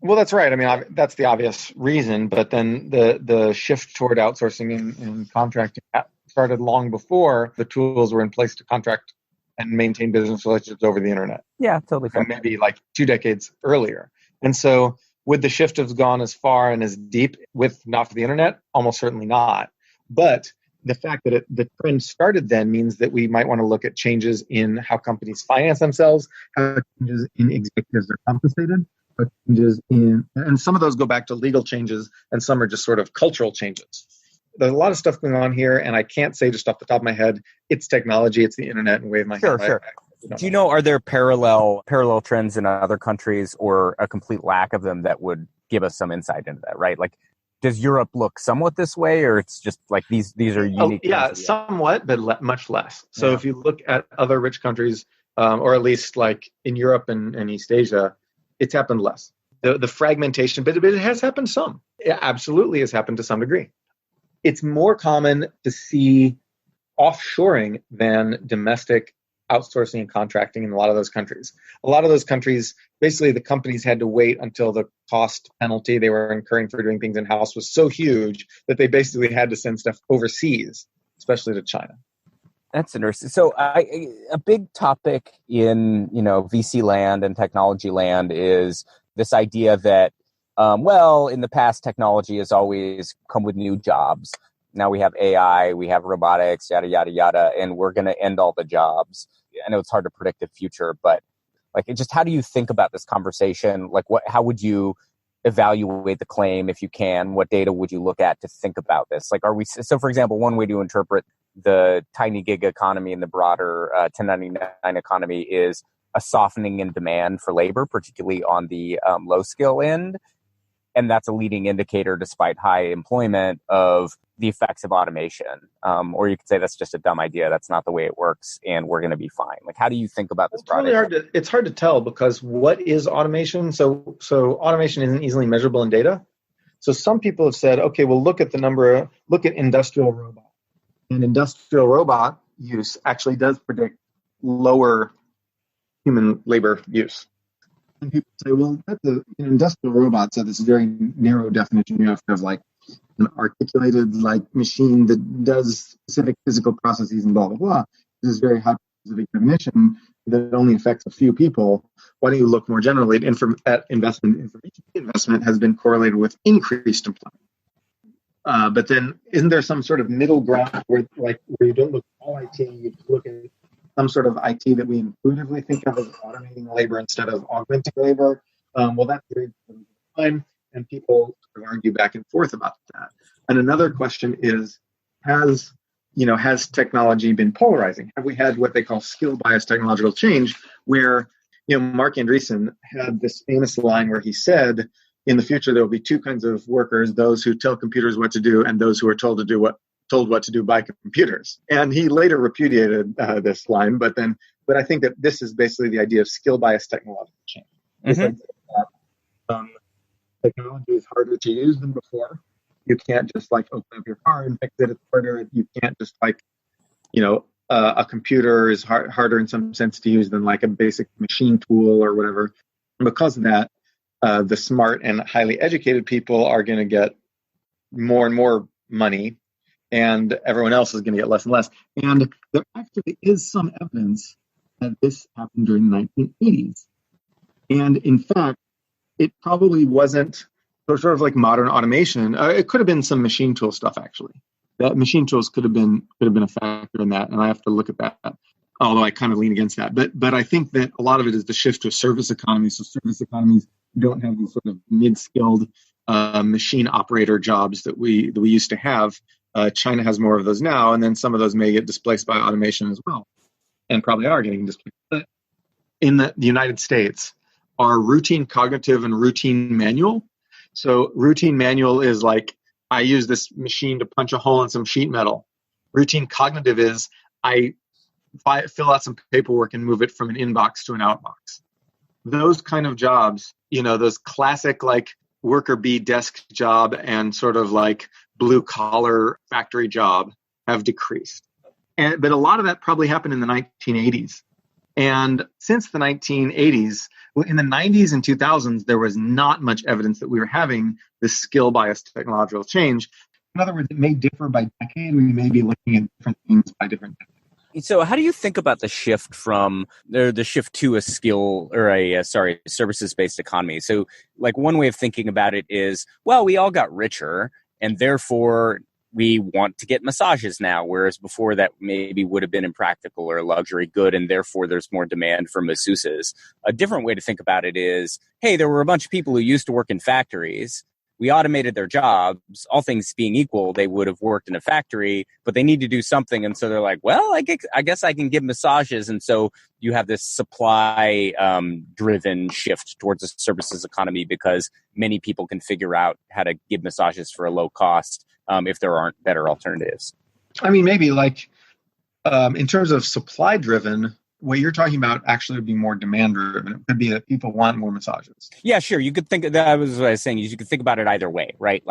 Well, that's right. That's the obvious reason. But then the shift toward outsourcing and contracting started long before the tools were in place to contract and maintain business relationships over the internet. Yeah, totally fair. And maybe like 2 decades earlier. And so would the shift have gone as far and as deep with not for the internet? Almost certainly not. But the fact that the trend started then means that we might want to look at changes in how companies finance themselves, how changes in executives are compensated, how changes in, and some of those go back to legal changes, and some are just sort of cultural changes. There's a lot of stuff going on here, and I can't say just off the top of my head, it's technology, it's the internet, and wave my hand. Sure. Do you know, are there parallel trends in other countries, or a complete lack of them that would give us some insight into that, right? Like, does Europe look somewhat this way, or it's just like these are unique? Yeah, somewhat, but much less. So if you look at other rich countries, or at least like in Europe and East Asia, it's happened less. The fragmentation, but it has happened some. It absolutely has happened to some degree. It's more common to see offshoring than domestic outsourcing and contracting in a lot of those countries. A lot of those countries, basically the companies had to wait until the cost penalty they were incurring for doing things in-house was so huge that they basically had to send stuff overseas, especially to China. That's interesting. So a big topic in, VC land and technology land is this idea that, in the past, technology has always come with new jobs. Now we have AI, we have robotics, yada, yada, yada, and we're going to end all the jobs. I know it's hard to predict the future, but how do you think about this conversation? How would you evaluate the claim if you can? What data would you look at to think about this? So for example, one way to interpret the tiny gig economy and the broader 1099 economy is a softening in demand for labor, particularly on the low skill end. And that's a leading indicator, despite high employment, of the effects of automation. Or you could say that's just a dumb idea. That's not the way it works, and we're going to be fine. Like, how do you think about this project? It's hard to tell, because what is automation? So automation isn't easily measurable in data. So some people have said, okay, well, look at industrial robots. And industrial robot use actually does predict lower human labor use. And people say, well, that's an industrial robot, so this very narrow definition. You have to have like an articulated like machine that does specific physical processes and blah, blah, blah. This is very high specific definition that only affects a few people. Why don't you look more generally at investment? Information investment has been correlated with increased employment. But then isn't there some sort of middle ground where you don't look at all IT, you look at some sort of IT that we intuitively think of as automating labor instead of augmenting labor? Well, that's very fine, and people sort of argue back and forth about that. And another question is, has technology been polarizing? Have we had what they call skill bias technological change, where Mark Andreessen had this famous line where he said, in the future there will be two kinds of workers: those who tell computers what to do, and those who are told what to do by computers. And he later repudiated this line, but I think that this is basically the idea of skill bias technological change. Technology is harder to use than before. You can't just open up your car and fix it. It's harder. You can't just a computer is harder in some sense to use than a basic machine tool or whatever. And because of that, the smart and highly educated people are going to get more and more money, and everyone else is going to get less and less. And there actually is some evidence that this happened during the 1980s. And in fact, it probably wasn't sort of like modern automation. It could have been some machine tool stuff, actually. That machine tools could have been a factor in that, and I have to look at that. Although I kind of lean against that, but I think that a lot of it is the shift to a service economy. So service economies don't have these sort of mid-skilled machine operator jobs that we used to have. China has more of those now, and then some of those may get displaced by automation as well, and probably are getting displaced. But in the United States, are routine cognitive and routine manual. So routine manual is like, I use this machine to punch a hole in some sheet metal. Routine cognitive is I fill out some paperwork and move it from an inbox to an outbox. Those kind of jobs, those classic worker bee desk job and sort of blue collar factory job have decreased. But a lot of that probably happened in the 1980s. And since the 1980s, in the 90s and 2000s, there was not much evidence that we were having this skill bias technological change. In other words, it may differ by decade. We may be looking at different things by different decades. So how do you think about the shift from the shift to a services-based economy? So one way of thinking about it is, well, we all got richer, and therefore we want to get massages now, whereas before that maybe would have been impractical or a luxury good, and therefore there's more demand for masseuses. A different way to think about it is, hey, there were a bunch of people who used to work in factories. We automated their jobs. All things being equal, they would have worked in a factory, but they need to do something. And so they're like, well, I guess I can give massages. And so you have this supply driven shift towards a services economy because many people can figure out how to give massages for a low cost if there aren't better alternatives. I mean, maybe in terms of supply driven, what you're talking about actually would be more demand driven. It could be that people want more massages. Yeah, sure. You could think that was what I was saying. You could think about it either way, right?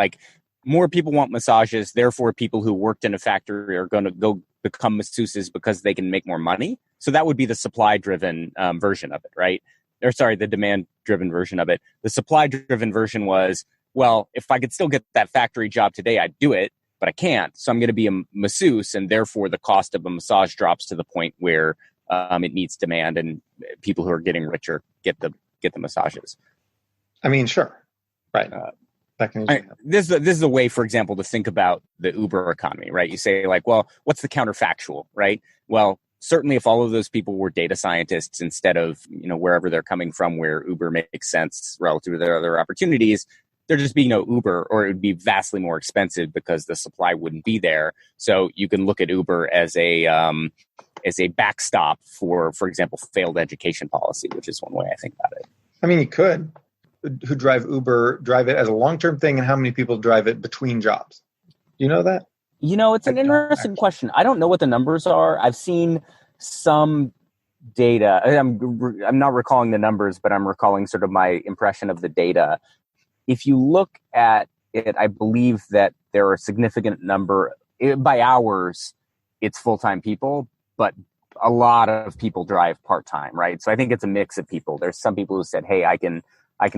More people want massages, therefore people who worked in a factory are going to go become masseuses because they can make more money. So that would be the supply driven version of it, right? The demand driven version of it. The supply driven version was, well, if I could still get that factory job today, I'd do it, but I can't. So I'm going to be a masseuse, and therefore the cost of a massage drops to the point where it needs demand, and people who are getting richer get the massages. I mean, sure, right. This is a way, for example, to think about the Uber economy, right? You say well, what's the counterfactual, right? Well, certainly if all of those people were data scientists instead of wherever they're coming from, where Uber makes sense relative to their other opportunities, there'd just be no Uber, or it would be vastly more expensive because the supply wouldn't be there. So you can look at Uber as a backstop for example, failed education policy, which is one way I think about it. I mean, you could. who drive Uber drive it as a long-term thing, and how many people drive it between jobs? Do you know that? It's an interesting question. I don't know what the numbers are. I've seen some data. I'm not recalling the numbers, but I'm recalling sort of my impression of the data. If you look at it, I believe that there are a significant number, by hours, it's full-time people, but a lot of people drive part-time, right? So I think it's a mix of people. There's some people who said, hey, I can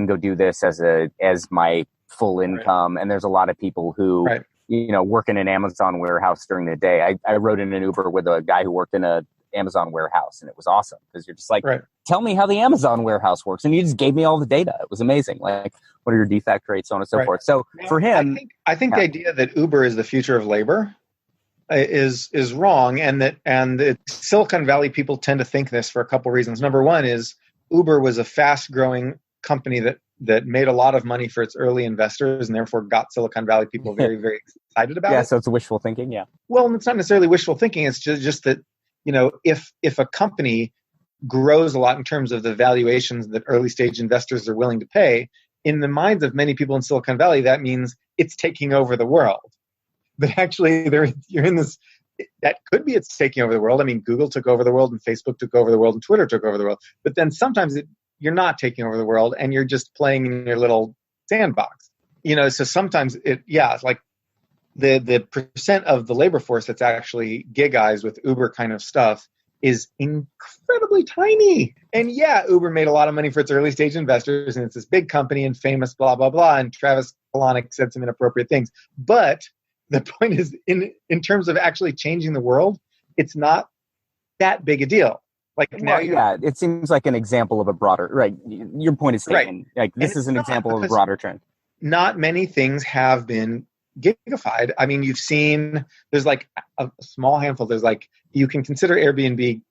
go do this as my full income. Right. And there's a lot of people who, work in an Amazon warehouse during the day. I rode in an Uber with a guy who worked in a Amazon warehouse, and it was awesome because you're just like, tell me how the Amazon warehouse works. And you just gave me all the data. It was amazing. Like, what are your defect rates, so on and so forth. So for him, I think the idea that Uber is the future of labor is wrong. And Silicon Valley people tend to think this for a couple reasons. Number one is Uber was a fast growing company that made a lot of money for its early investors and therefore got Silicon Valley people very, very excited about it. Yeah. So it's wishful thinking. Yeah. Well, it's not necessarily wishful thinking. It's just that, if a company grows a lot in terms of the valuations that early stage investors are willing to pay, in the minds of many people in Silicon Valley, that means it's taking over the world. But actually, you're in this, that could be it's taking over the world. I mean, Google took over the world and Facebook took over the world and Twitter took over the world. But then sometimes you're not taking over the world and you're just playing in your little sandbox. So sometimes it's like the percent of the labor force that's actually gigized with Uber kind of stuff is incredibly tiny. And Uber made a lot of money for its early stage investors, and it's this big company and famous, blah, blah, blah. And Travis Kalanick said some inappropriate things. But the point is, in terms of actually changing the world, it's not that big a deal. It seems like an example of a broader, right? Your point is taken. Like, this is an example of a broader trend. Not many things have been gigified. I mean, you've seen, there's like a small handful. There's like, you can consider Airbnb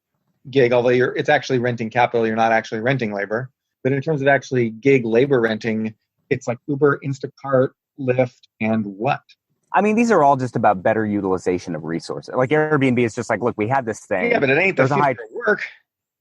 gig, although it's actually renting capital. You're not actually renting labor. But in terms of actually gig labor renting, it's like Uber, Instacart, Lyft, and what? I mean, these are all just about better utilization of resources. Like Airbnb is just like, look, we had this thing. Yeah, but it ain't the future of work.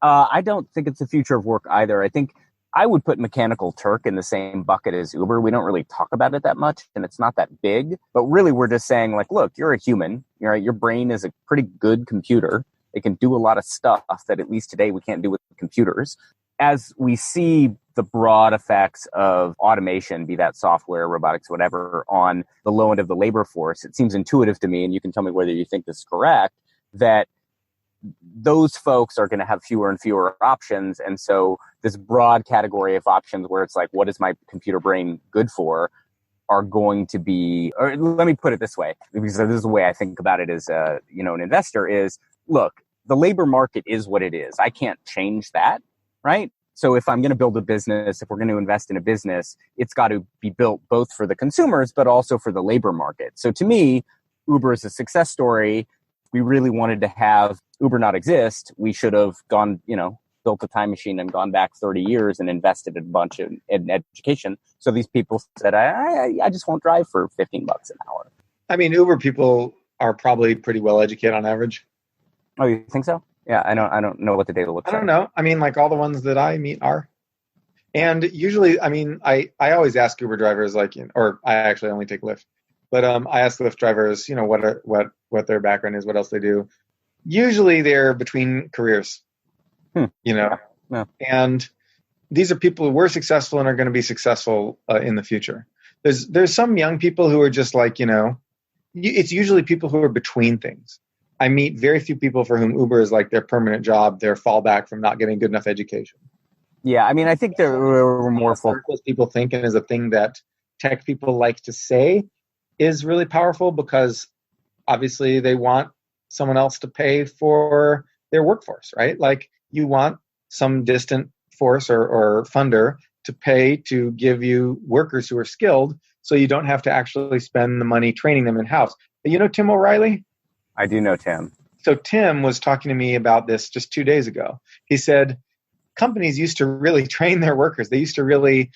I don't think it's the future of work either. I think I would put Mechanical Turk in the same bucket as Uber. We don't really talk about it that much, and it's not that big. But really, we're just saying, like, look, you're a human. Your brain is a pretty good computer. It can do a lot of stuff that at least today we can't do with computers. As we see the broad effects of automation, be that software, robotics, whatever, on the low end of the labor force, it seems intuitive to me, and you can tell me whether you think this is correct, that those folks are going to have fewer and fewer options. And so this broad category of options where it's like, what is my computer brain good for, are going to be, or let me put it this way, because this is the way I think about it as an investor is, look, the labor market is what it is. I can't change that, right? So if I'm going to build a business, if we're going to invest in a business, it's got to be built both for the consumers, but also for the labor market. So to me, Uber is a success story. We really wanted to have Uber not exist. We should have gone, built a time machine and gone back 30 years and invested a bunch in education. So these people said, I just won't drive for $15 an hour. I mean, Uber people are probably pretty well educated on average. Oh, you think so? Yeah, I don't know what the data looks like. I don't know. I mean, like all the ones that I meet are. And usually, I mean, I always ask Uber drivers, or I actually only take Lyft. But I ask Lyft drivers, what their background is, what else they do. Usually they're between careers, Yeah. And these are people who were successful and are going to be successful in the future. There's some young people who are just like, it's usually people who are between things. I meet very few people for whom Uber is like their permanent job, their fallback from not getting good enough education. Yeah, I mean, I think there were more focus people think, and is a thing that tech people like to say is really powerful because obviously they want someone else to pay for their workforce, right? Like you want some distant force or funder to pay to give you workers who are skilled so you don't have to actually spend the money training them in-house. You know Tim O'Reilly? I do know Tim. So Tim was talking to me about this just 2 days ago. He said companies used to really train their workers. They used to really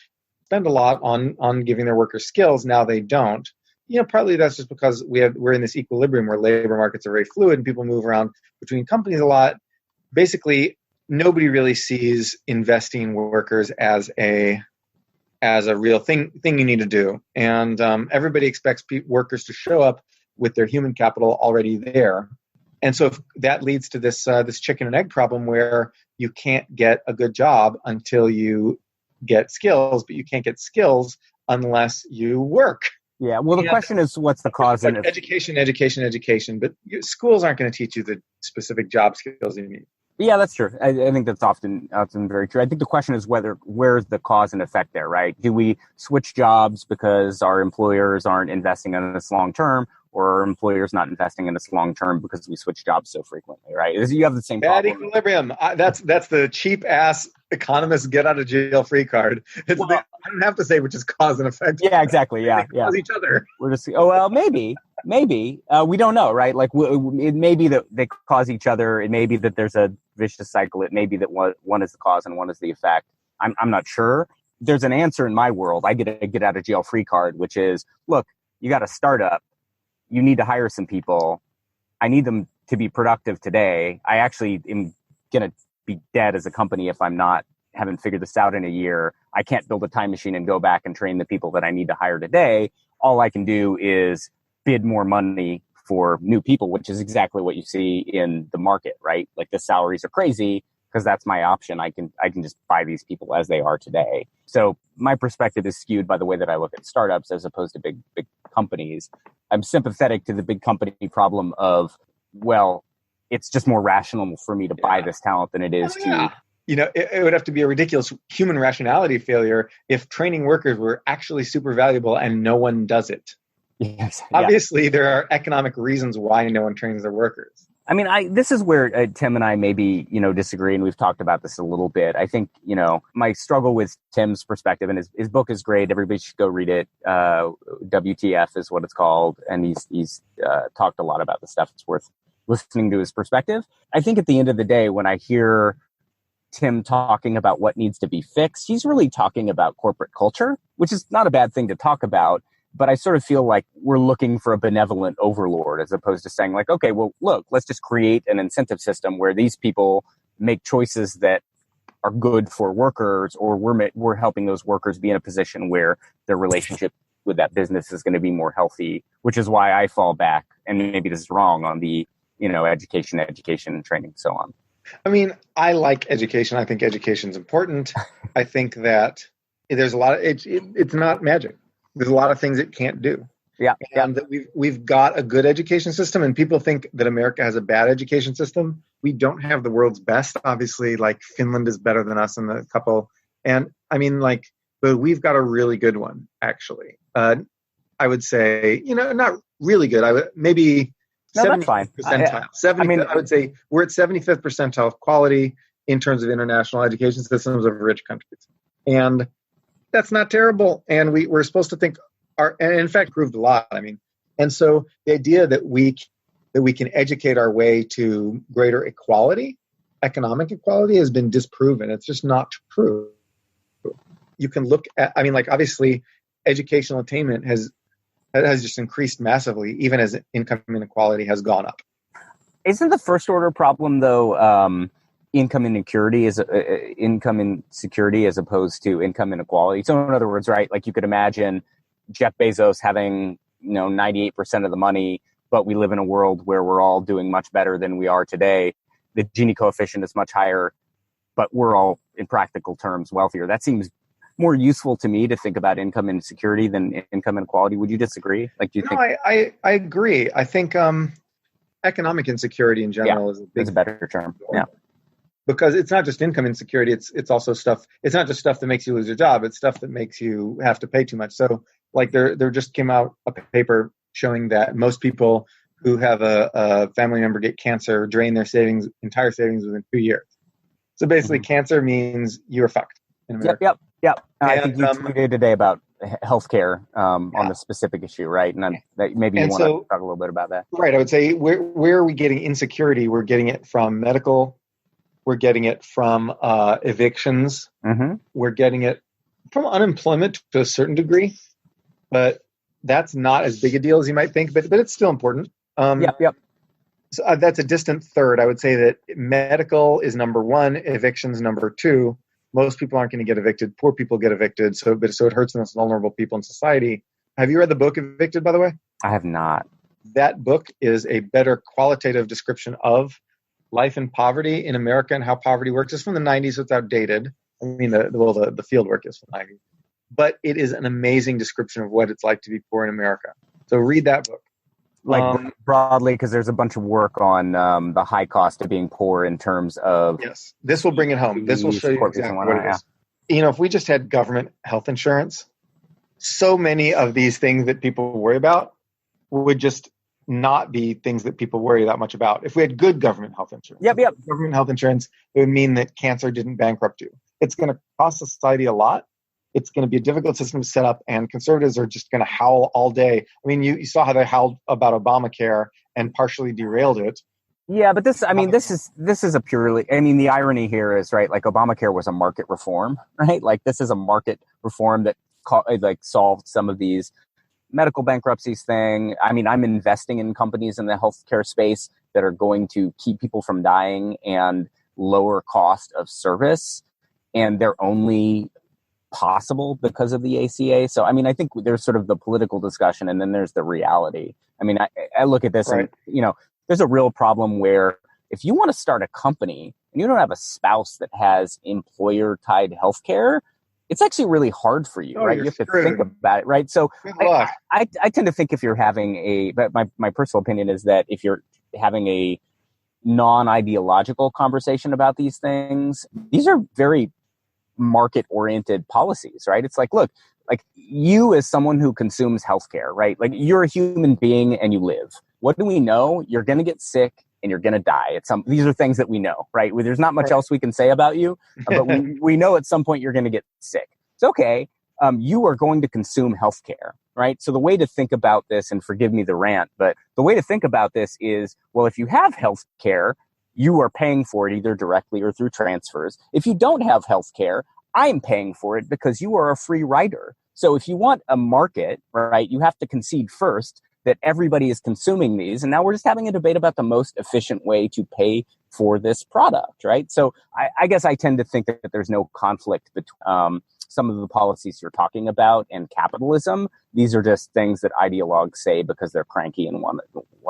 spend a lot on giving their workers skills. Now they don't. Partly that's just because we're in this equilibrium where labor markets are very fluid and people move around between companies a lot. Basically, nobody really sees investing in workers as a as a real thing you need to do. And everybody expects workers to show up with their human capital already there. And so if that leads to this chicken and egg problem where you can't get a good job until you get skills, but you can't get skills unless you work. Yeah. Well, the question is, what's the cause? Like education. But schools aren't going to teach you the specific job skills you need. Yeah, that's true. I think that's often very true. I think the question is where's the cause and effect there, right? Do we switch jobs because our employers aren't investing in this long term, or are employers not investing in this long term because we switch jobs so frequently, right? You have the same bad problem. Equilibrium. That's the cheap ass economist get out of jail free card. I don't have to say which is cause and effect. Yeah, exactly. Yeah, they cause each other. We're just maybe we don't know, right? Like it may be that they cause each other. It may be that there's a vicious cycle. It may be that one is the cause and one is the effect. I'm not sure. There's an answer in my world. I get a get out of jail free card, which is, look, you got a startup. You need to hire some people. I need them to be productive today. I actually am going to be dead as a company if I'm not haven't figured this out in a year. I can't build a time machine and go back and train the people that I need to hire today. All I can do is bid more money for new people, which is exactly what you see in the market, right? Like the salaries are crazy because that's my option. I can just buy these people as they are today. So my perspective is skewed by the way that I look at startups as opposed to big companies. I'm sympathetic to the big company problem of, well, it's just more rational for me to buy this talent than it is to... It would have to be a ridiculous human rationality failure if training workers were actually super valuable and no one does it. Yes. Obviously, there are economic reasons why no one trains their workers. I mean, this is where Tim and I maybe, disagree, and we've talked about this a little bit. I think, my struggle with Tim's perspective, and his book is great. Everybody should go read it. WTF is what it's called. And he's talked a lot about the stuff. It's worth listening to his perspective. I think at the end of the day, when I hear Tim talking about what needs to be fixed, he's really talking about corporate culture, which is not a bad thing to talk about. But I sort of feel like we're looking for a benevolent overlord as opposed to saying like, okay, well, look, let's just create an incentive system where these people make choices that are good for workers, or we're helping those workers be in a position where their relationship with that business is going to be more healthy, which is why I fall back. And maybe this is wrong on the, education and training, so on. I mean, I like education. I think education is important. I think that there's a lot of it's not magic. There's a lot of things it can't do. Yeah. And that we've got a good education system, and people think that America has a bad education system. We don't have the world's best. Obviously, like Finland is better than us in a couple. And I mean, but we've got a really good one, actually. I would say, not really good. I would maybe 75th percentile. I would say we're at 75th percentile quality in terms of international education systems of rich countries. And that's not terrible. And we're supposed to think and in fact proved a lot. I mean, and so the idea that we can educate our way to greater equality, economic equality, has been disproven. It's just not true. You can look at, obviously educational attainment has just increased massively, even as income inequality has gone up. Isn't the first order problem though, income insecurity as opposed to income inequality? So in other words, right, like you could imagine Jeff Bezos having 98% of the money, but we live in a world where we're all doing much better than we are today. The Gini coefficient is much higher, but we're all in practical terms wealthier. That seems more useful to me to think about income insecurity than income inequality. Would you disagree? Like, do you think? I agree. I think economic insecurity in general is a better term. Yeah. Because it's not just income insecurity, it's also stuff. It's not just stuff that makes you lose your job. It's stuff that makes you have to pay too much. So like there just came out a paper showing that most people who have a family member get cancer drain their entire savings within 2 years. So basically cancer means you're fucked in America. Yep. I think you tweeted today about healthcare on the specific issue, right? And maybe you want to talk a little bit about that. Right. I would say where are we getting insecurity? We're getting it from medical. We're getting it from evictions. Mm-hmm. We're getting it from unemployment to a certain degree, but that's not as big a deal as you might think. But it's still important. Yep. So that's a distant third. I would say that medical is number one, evictions number two, Most people aren't going to get evicted. Poor people get evicted. So it hurts the most vulnerable people in society. Have you read the book Evicted, by the way? I have not. That book is a better qualitative description of life in poverty in America and how poverty works. It's from the 90s, so it's outdated. I mean, the field work is from the 90s. But it is an amazing description of what it's like to be poor in America. So read that book. Like broadly, because there's a bunch of work on the high cost of being poor in terms of... Yes, this will bring it home. This will show you exactly what it is. You know, if we just had government health insurance, so many of these things that people worry about would just not be things that people worry that much about. If we had good government health insurance, government health insurance, it would mean that cancer didn't bankrupt you. It's going to cost society a lot. It's going to be a difficult system to set up, and conservatives are just going to howl all day. I mean, you saw how they howled about Obamacare and partially derailed it. Yeah, but this is a purely, the irony here is, right, like Obamacare was a market reform, right? Like this is a market reform that solved some of these medical bankruptcies thing. I mean, I'm investing in companies in the healthcare space that are going to keep people from dying and lower cost of service, and they're only possible because of the ACA. So, I mean, I think there's sort of the political discussion, and then there's the reality. I mean, I look at this, right, and, there's a real problem where if you want to start a company and you don't have a spouse that has employer-tied healthcare, it's actually really hard for you, right? You have to think about it, right? So I tend to think if you're having but my personal opinion is that if you're having a non-ideological conversation about these things, these are very market-oriented policies, right? It's like, look, like you as someone who consumes healthcare, right? Like you're a human being and you live. What do we know? You're going to get sick and you're going to die. These are things that we know, right? There's not much else we can say about you, but we know at some point you're going to get sick. It's okay. You are going to consume healthcare, right? So the way to think about this, and forgive me the rant, but the way to think about this is, well, if you have healthcare, you are paying for it either directly or through transfers. If you don't have healthcare, I'm paying for it because you are a free rider. So if you want a market, right, you have to concede first that everybody is consuming these. And now we're just having a debate about the most efficient way to pay for this product, right? So I guess I tend to think that there's no conflict between some of the policies you're talking about and capitalism. These are just things that ideologues say because they're cranky and want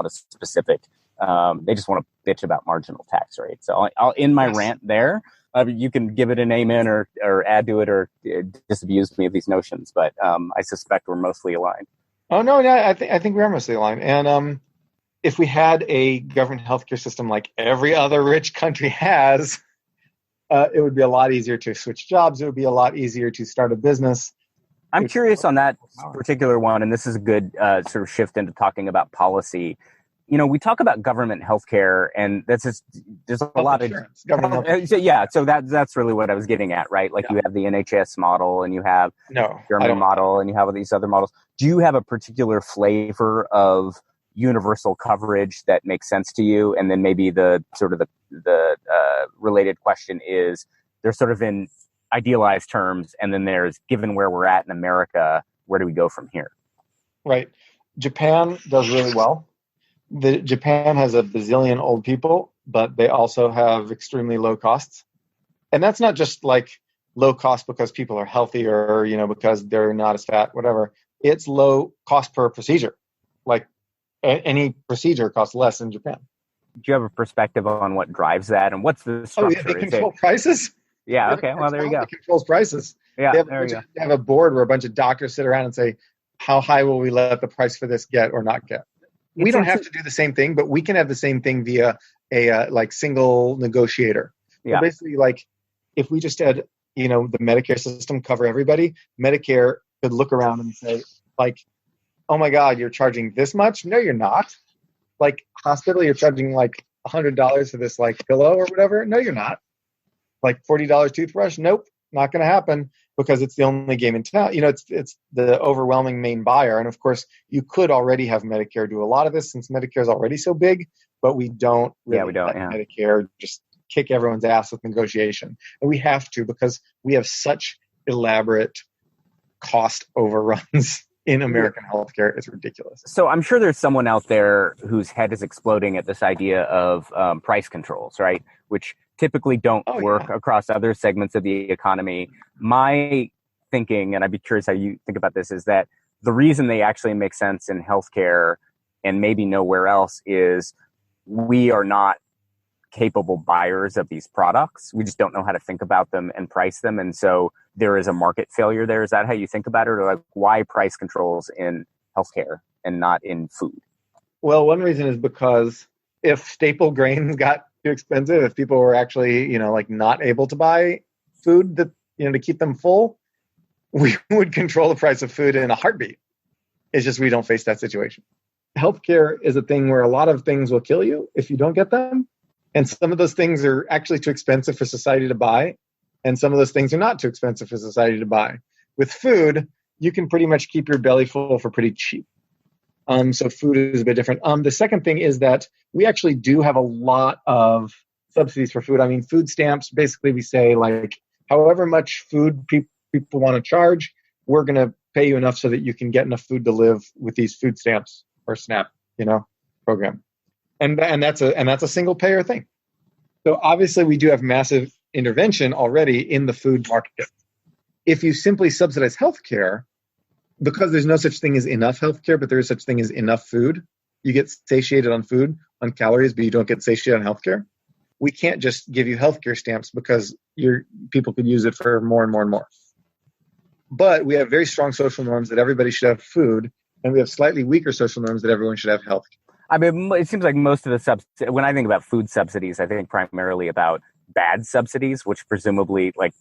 a specific, they just want to bitch about marginal tax rates. So I'll end my rant there. You can give it an amen or add to it or disabuse me of these notions, but I suspect we're mostly aligned. Oh, no, I think we are mostly aligned. And if we had a government healthcare system like every other rich country has, it would be a lot easier to switch jobs. It would be a lot easier to start a business. I'm curious on that particular one, and this is a good sort of shift into talking about policy. We talk about government healthcare, and there's a lot of government. So that's really what I was getting at, right? Like you have the NHS model, and you have German model, and you have these other models. Do you have a particular flavor of universal coverage that makes sense to you? And then maybe the related question is, there's sort of in idealized terms, and then there's given where we're at in America, where do we go from here? Right. Japan does really well. Japan has a bazillion old people, but they also have extremely low costs. And that's not just like low cost because people are healthy or, because they're not as fat, whatever. It's low cost per procedure. Like any procedure costs less in Japan. Do you have a perspective on what drives that and what's the structure? They control prices. Yeah. Okay. Well, there you go. Controls prices. Yeah. They have a board where a bunch of doctors sit around and say, how high will we let the price for this get or not get? We don't have to do the same thing, but we can have the same thing via a single negotiator. Yeah. So basically, like if we just had, the Medicare system cover everybody, Medicare could look around and say, like, oh my God, you're charging this much? No, you're not. Like hospital, you're charging like $100 for this like pillow or whatever. No, you're not. Like $40 toothbrush. Nope, not going to happen. Because it's the only game in town. It's the overwhelming main buyer. And of course, you could already have Medicare do a lot of this since Medicare is already so big, but we don't let Medicare just kick everyone's ass with negotiation. And we have to because we have such elaborate cost overruns in American healthcare. It's ridiculous. So I'm sure there's someone out there whose head is exploding at this idea of price controls, right? Which typically don't work Yeah. across other segments of the economy. My thinking, and I'd be curious how you think about this, is that the reason they actually make sense in healthcare and maybe nowhere else is we are not capable buyers of these products. We just don't know how to think about them and price them. And so there is a market failure there. Is that how you think about it? Or like why price controls in healthcare and not in food? Well, one reason is because if staple grains got too expensive, if people were actually, like not able to buy food that, to keep them full, we would control the price of food in a heartbeat. It's just we don't face that situation. Healthcare is a thing where a lot of things will kill you if you don't get them. And some of those things are actually too expensive for society to buy. And some of those things are not too expensive for society to buy. With food, you can pretty much keep your belly full for pretty cheap. So food is a bit different. The second thing is that we actually do have a lot of subsidies for food. I mean, food stamps, basically we say like, however much food people want to charge, we're going to pay you enough so that you can get enough food to live with these food stamps or SNAP, program. And that's a single payer thing. So obviously we do have massive intervention already in the food market. If you simply subsidize healthcare, because there's no such thing as enough healthcare, but there is such thing as enough food, you get satiated on food, on calories, but you don't get satiated on healthcare. We can't just give you healthcare stamps because people could use it for more and more and more. But we have very strong social norms that everybody should have food, and we have slightly weaker social norms that everyone should have health. I mean, it seems like most of the when I think about food subsidies, I think primarily about bad subsidies, which presumably like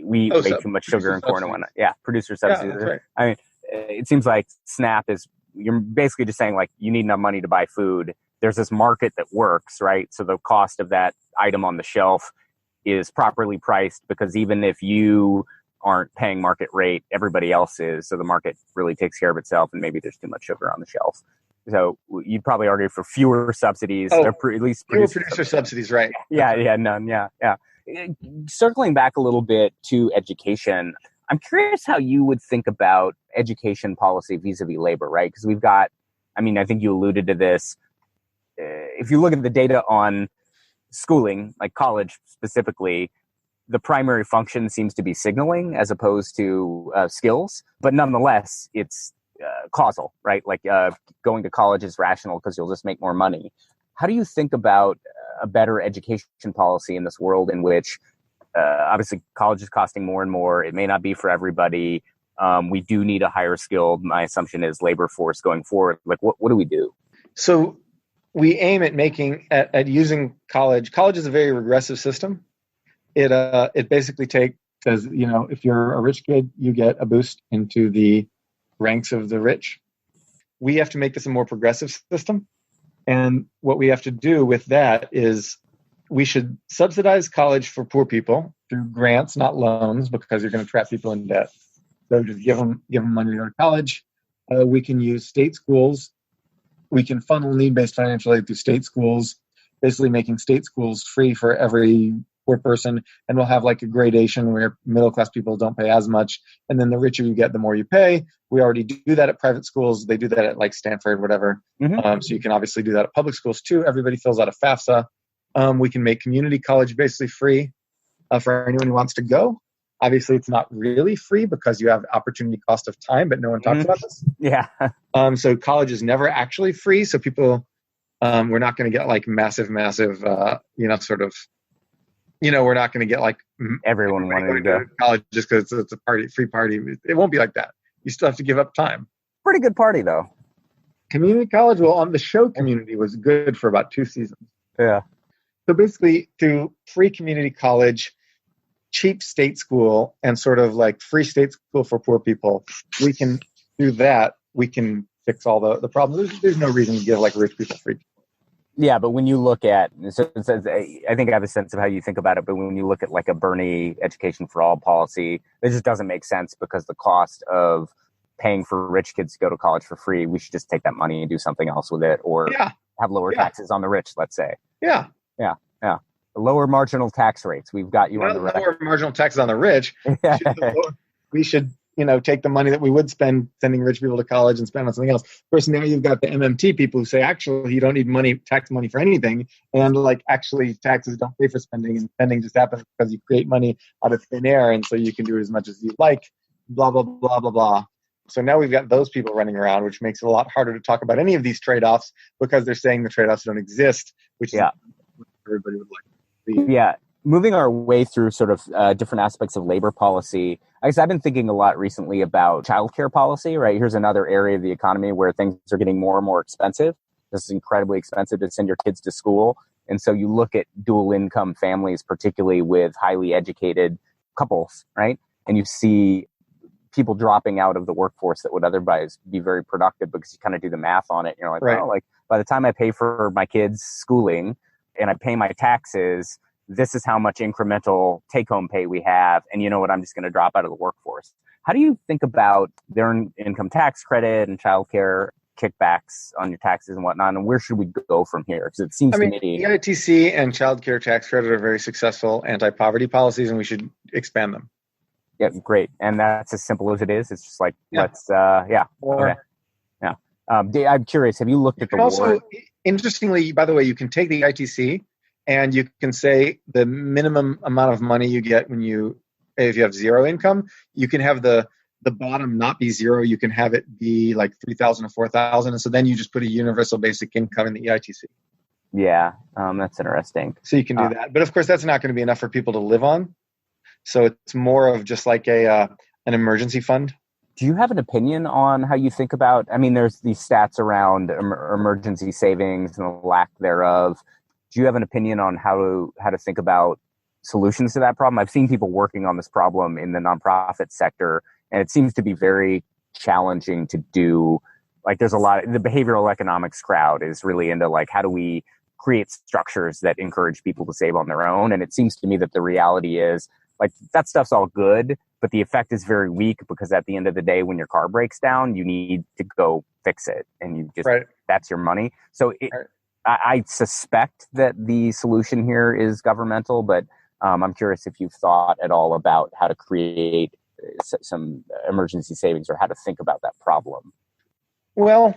we eat way too much sugar and corn and whatnot. Yeah, producer subsidies. Yeah, right. I mean, it seems like SNAP is, you're basically just saying like you need enough money to buy food. There's this market that works, right? So the cost of that item on the shelf is properly priced because even if you aren't paying market rate, everybody else is. So the market really takes care of itself, and maybe there's too much sugar on the shelf. So you'd probably argue for fewer subsidies, or at least fewer producer subsidies, right? Yeah, none. Yeah. Circling back a little bit to education, I'm curious how you would think about education policy vis-a-vis labor, right? Because we've got, I mean, I think you alluded to this. If you look at the data on schooling, like college specifically, the primary function seems to be signaling as opposed to skills. But nonetheless, it's causal, right? Like going to college is rational because you'll just make more money. How do you think about a better education policy in this world in which obviously college is costing more and more? It may not be for everybody. We do need a higher skilled, my assumption is, labor force going forward. Like what do we do? So we aim at using college. College is a very regressive system. It basically says, if you're a rich kid, you get a boost into the ranks of the rich. We have to make this a more progressive system. And what we have to do with that is we should subsidize college for poor people through grants, not loans, because you're going to trap people in debt. So just give them money to go to college. We can use state schools. We can funnel need-based financial aid through state schools, basically making state schools free for every poor person. And we'll have like a gradation where middle-class people don't pay as much. And then the richer you get, the more you pay. We already do that at private schools. They do that at like Stanford, whatever. Mm-hmm. So you can obviously do that at public schools too. Everybody fills out a FAFSA. We can make community college basically free for anyone who wants to go. Obviously, it's not really free because you have opportunity cost of time, but no one talks about this. Yeah. So college is never actually free. So people, we're not going to get like massive, we're not going to get like everyone wanting to go to college just because it's a free party. It won't be like that. You still have to give up time. Pretty good party though. Community college, well, on the show Community was good for about 2 seasons. Yeah. So basically, through free community college, cheap state school, and sort of like free state school for poor people, we can do that. We can fix all the problems. There's no reason to give like rich people free. Yeah, but when you look at, so I think I have a sense of how you think about it, but when you look at like a Bernie education for all policy, it just doesn't make sense because the cost of paying for rich kids to go to college for free, we should just take that money and do something else with it, or have lower taxes on the rich, let's say. Yeah. Lower marginal tax rates. We've got you on the lower marginal taxes on the rich. We should take the money that we would spend sending rich people to college and spend on something else. Of course, now you've got the MMT people who say, actually, you don't need tax money for anything. And actually taxes don't pay for spending, and spending just happens because you create money out of thin air. And so you can do it as much as you like, blah, blah, blah, blah, blah. So now we've got those people running around, which makes it a lot harder to talk about any of these trade-offs because they're saying the trade-offs don't exist, which is what everybody would like to see. Yeah. Moving our way through sort of different aspects of labor policy, I guess I've been thinking a lot recently about childcare policy, right? Here's another area of the economy where things are getting more and more expensive. This is incredibly expensive to send your kids to school. And so you look at dual income families, particularly with highly educated couples, right? And you see people dropping out of the workforce that would otherwise be very productive because you kind of do the math on it. You're like, right. Oh, like by the time I pay for my kids' schooling and I pay my taxes, this is how much incremental take-home pay we have. And you know what? I'm just going to drop out of the workforce. How do you think about their income tax credit and childcare kickbacks on your taxes and whatnot? And where should we go from here? Because it seems to me... the ITC and childcare tax credit are very successful anti-poverty policies, and we should expand them. Yeah, great. And that's as simple as it is. It's just like, let's, Okay. Yeah. I'm curious, have you looked at the also, interestingly, by the way, you can take the ITC and you can say the minimum amount of money you get if you have zero income, you can have the bottom not be zero. You can have it be like 3,000 or 4,000. And so then you just put a universal basic income in the EITC. Yeah, that's interesting. So you can do that. But of course, that's not going to be enough for people to live on. So it's more of just like an emergency fund. Do you have an opinion on how you think about, there's these stats around emergency savings and the lack thereof. Do you have an opinion on how to think about solutions to that problem? I've seen people working on this problem in the nonprofit sector, and it seems to be very challenging to do. Like there's the behavioral economics crowd is really into like, how do we create structures that encourage people to save on their own? And it seems to me that the reality is like that stuff's all good, but the effect is very weak because at the end of the day, when your car breaks down, you need to go fix it, and you just that's your money. So I suspect that the solution here is governmental, but I'm curious if you've thought at all about how to create some emergency savings or how to think about that problem. Well,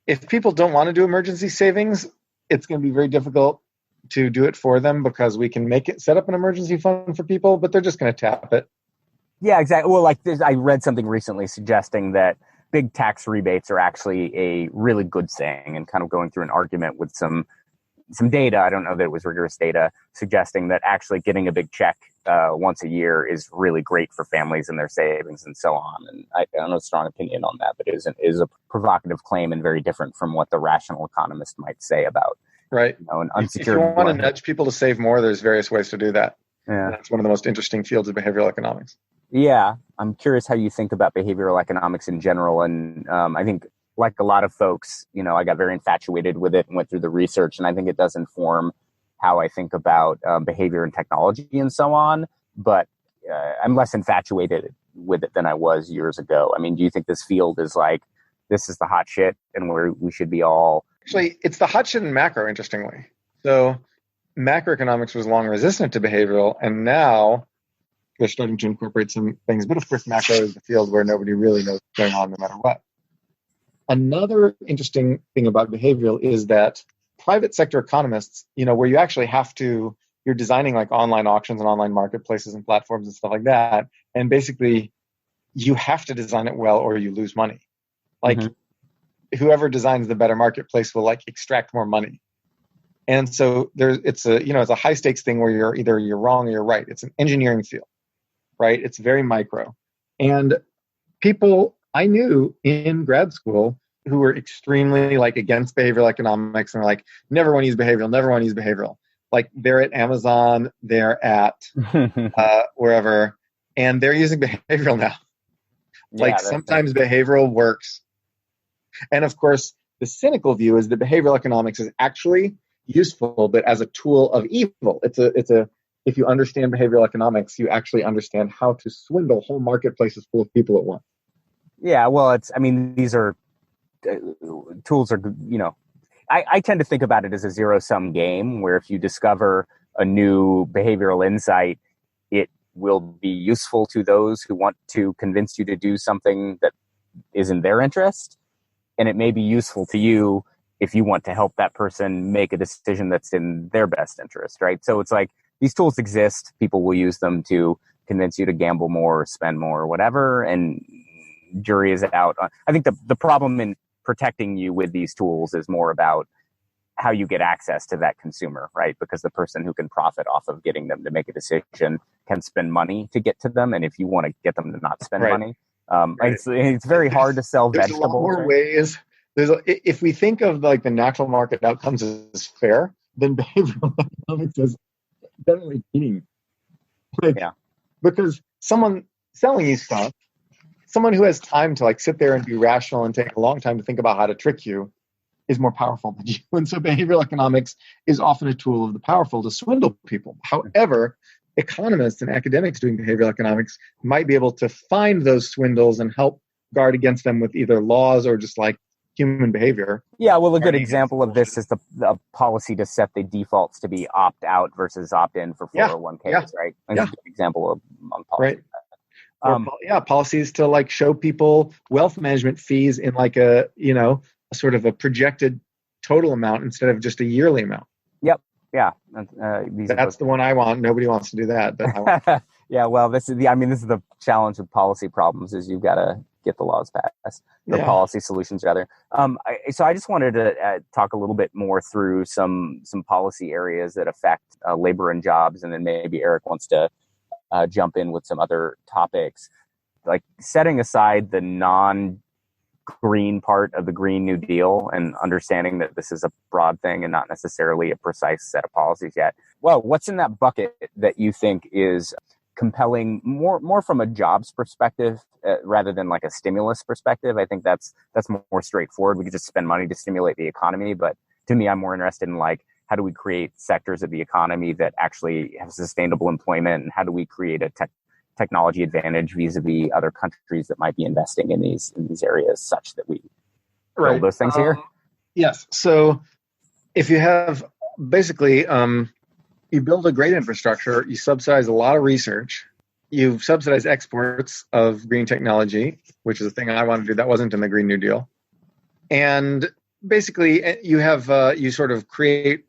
if people don't want to do emergency savings, it's going to be very difficult to do it for them because we can set up an emergency fund for people, but they're just going to tap it. Yeah, exactly. Well, I read something recently suggesting that big tax rebates are actually a really good thing, and kind of going through an argument with some data. I don't know that it was rigorous data suggesting that actually getting a big check once a year is really great for families and their savings and so on. And I don't have a strong opinion on that, but it is a provocative claim and very different from what the rational economist might say about an unsecured. If you want to nudge people to save more, there's various ways to do that. Yeah. That's one of the most interesting fields of behavioral economics. Yeah, I'm curious how you think about behavioral economics in general. And I think, like a lot of folks, I got very infatuated with it and went through the research. And I think it does inform how I think about behavior and technology and so on. But I'm less infatuated with it than I was years ago. Do you think this field is like, this is the hot shit and we should be all... Actually, it's the hot shit in macro, interestingly. So macroeconomics was long resistant to behavioral, and now they're starting to incorporate some things. But of course, macro is the field where nobody really knows what's going on no matter what. Another interesting thing about behavioral is that private sector economists, where you actually you're designing like online auctions and online marketplaces and platforms and stuff like that. And basically you have to design it well or you lose money. Like whoever designs the better marketplace will like extract more money. And so it's a high stakes thing where you're wrong or you're right. It's an engineering field, right? It's very micro. And people I knew in grad school who were extremely like against behavioral economics and were like, never want to use behavioral. Like they're at Amazon, they're at wherever, and they're using behavioral now. Like sometimes behavioral works. And of course, the cynical view is that behavioral economics is actually useful, but as a tool of evil. If you understand behavioral economics, you actually understand how to swindle whole marketplaces full of people at once. Yeah, well, these are tools are, I tend to think about it as a zero-sum game where if you discover a new behavioral insight, it will be useful to those who want to convince you to do something that is in their interest. And it may be useful to you if you want to help that person make a decision that's in their best interest, right? So it's like these tools exist. People will use them to convince you to gamble more or spend more or whatever. And jury is out. I think the problem in protecting you with these tools is more about how you get access to that consumer, right? Because the person who can profit off of getting them to make a decision can spend money to get to them. And if you want to get them to not spend money, it's very hard to sell vegetables. There's a lot more ways. If we think of like the natural market outcomes as fair, then behavioral economics is definitely cheating. Because someone selling you stuff, someone who has time to like sit there and be rational and take a long time to think about how to trick you is more powerful than you. And so behavioral economics is often a tool of the powerful to swindle people. However, economists and academics doing behavioral economics might be able to find those swindles and help guard against them with either laws or just like human behavior. Yeah, well, a good example of this is the policy to set the defaults to be opt-out versus opt-in for 401ks, right? That's a good example of policy. Right. Policies to like show people wealth management fees in like a sort of a projected total amount instead of just a yearly amount. Yep. Yeah. That's the one I want. Nobody wants to do that. But I want. Yeah. Well, this is the challenge with policy problems is you've got to get the laws passed or policy solutions rather. So I just wanted to talk a little bit more through some policy areas that affect labor and jobs. And then maybe Erik wants to jump in with some other topics, like setting aside the non-green part of the Green New Deal and understanding that this is a broad thing and not necessarily a precise set of policies yet. Well, what's in that bucket that you think is compelling more from a jobs perspective rather than like a stimulus perspective? I think that's more straightforward. We could just spend money to stimulate the economy. But to me, I'm more interested in like, how do we create sectors of the economy that actually have sustainable employment? And how do we create a technology advantage vis-a-vis other countries that might be investing in these areas such that we build those things here? Yes. So if you have basically, you build a great infrastructure, you subsidize a lot of research, you've subsidized exports of green technology, which is a thing I want to do that wasn't in the Green New Deal. And basically you have, you sort of create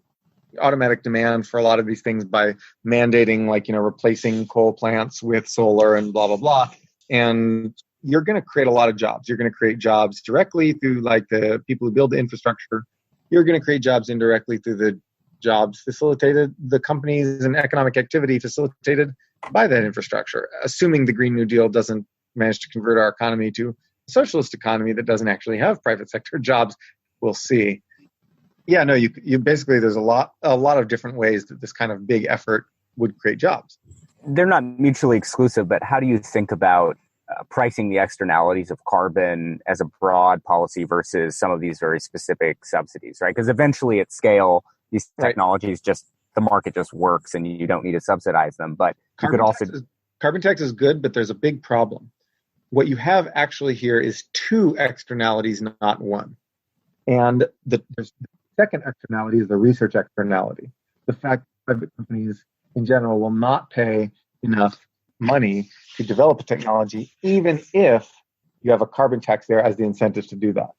automatic demand for a lot of these things by mandating replacing coal plants with solar and blah, blah, blah. And you're going to create a lot of jobs. You're going to create jobs directly through like the people who build the infrastructure. You're going to create jobs indirectly through the jobs facilitated, the companies and economic activity facilitated by that infrastructure, assuming the Green New Deal doesn't manage to convert our economy to a socialist economy that doesn't actually have private sector jobs. We'll see. Yeah, no, you basically, there's a lot of different ways that this kind of big effort would create jobs. They're not mutually exclusive, but how do you think about pricing the externalities of carbon as a broad policy versus some of these very specific subsidies, right? Because eventually at scale, these technologies the market just works and you don't need to subsidize them. But you could also... Carbon tax is good, but there's a big problem. What you have actually here is two externalities, not one. And the second externality is the research externality. The fact that private companies in general will not pay enough money to develop a technology, even if you have a carbon tax there as the incentive to do that.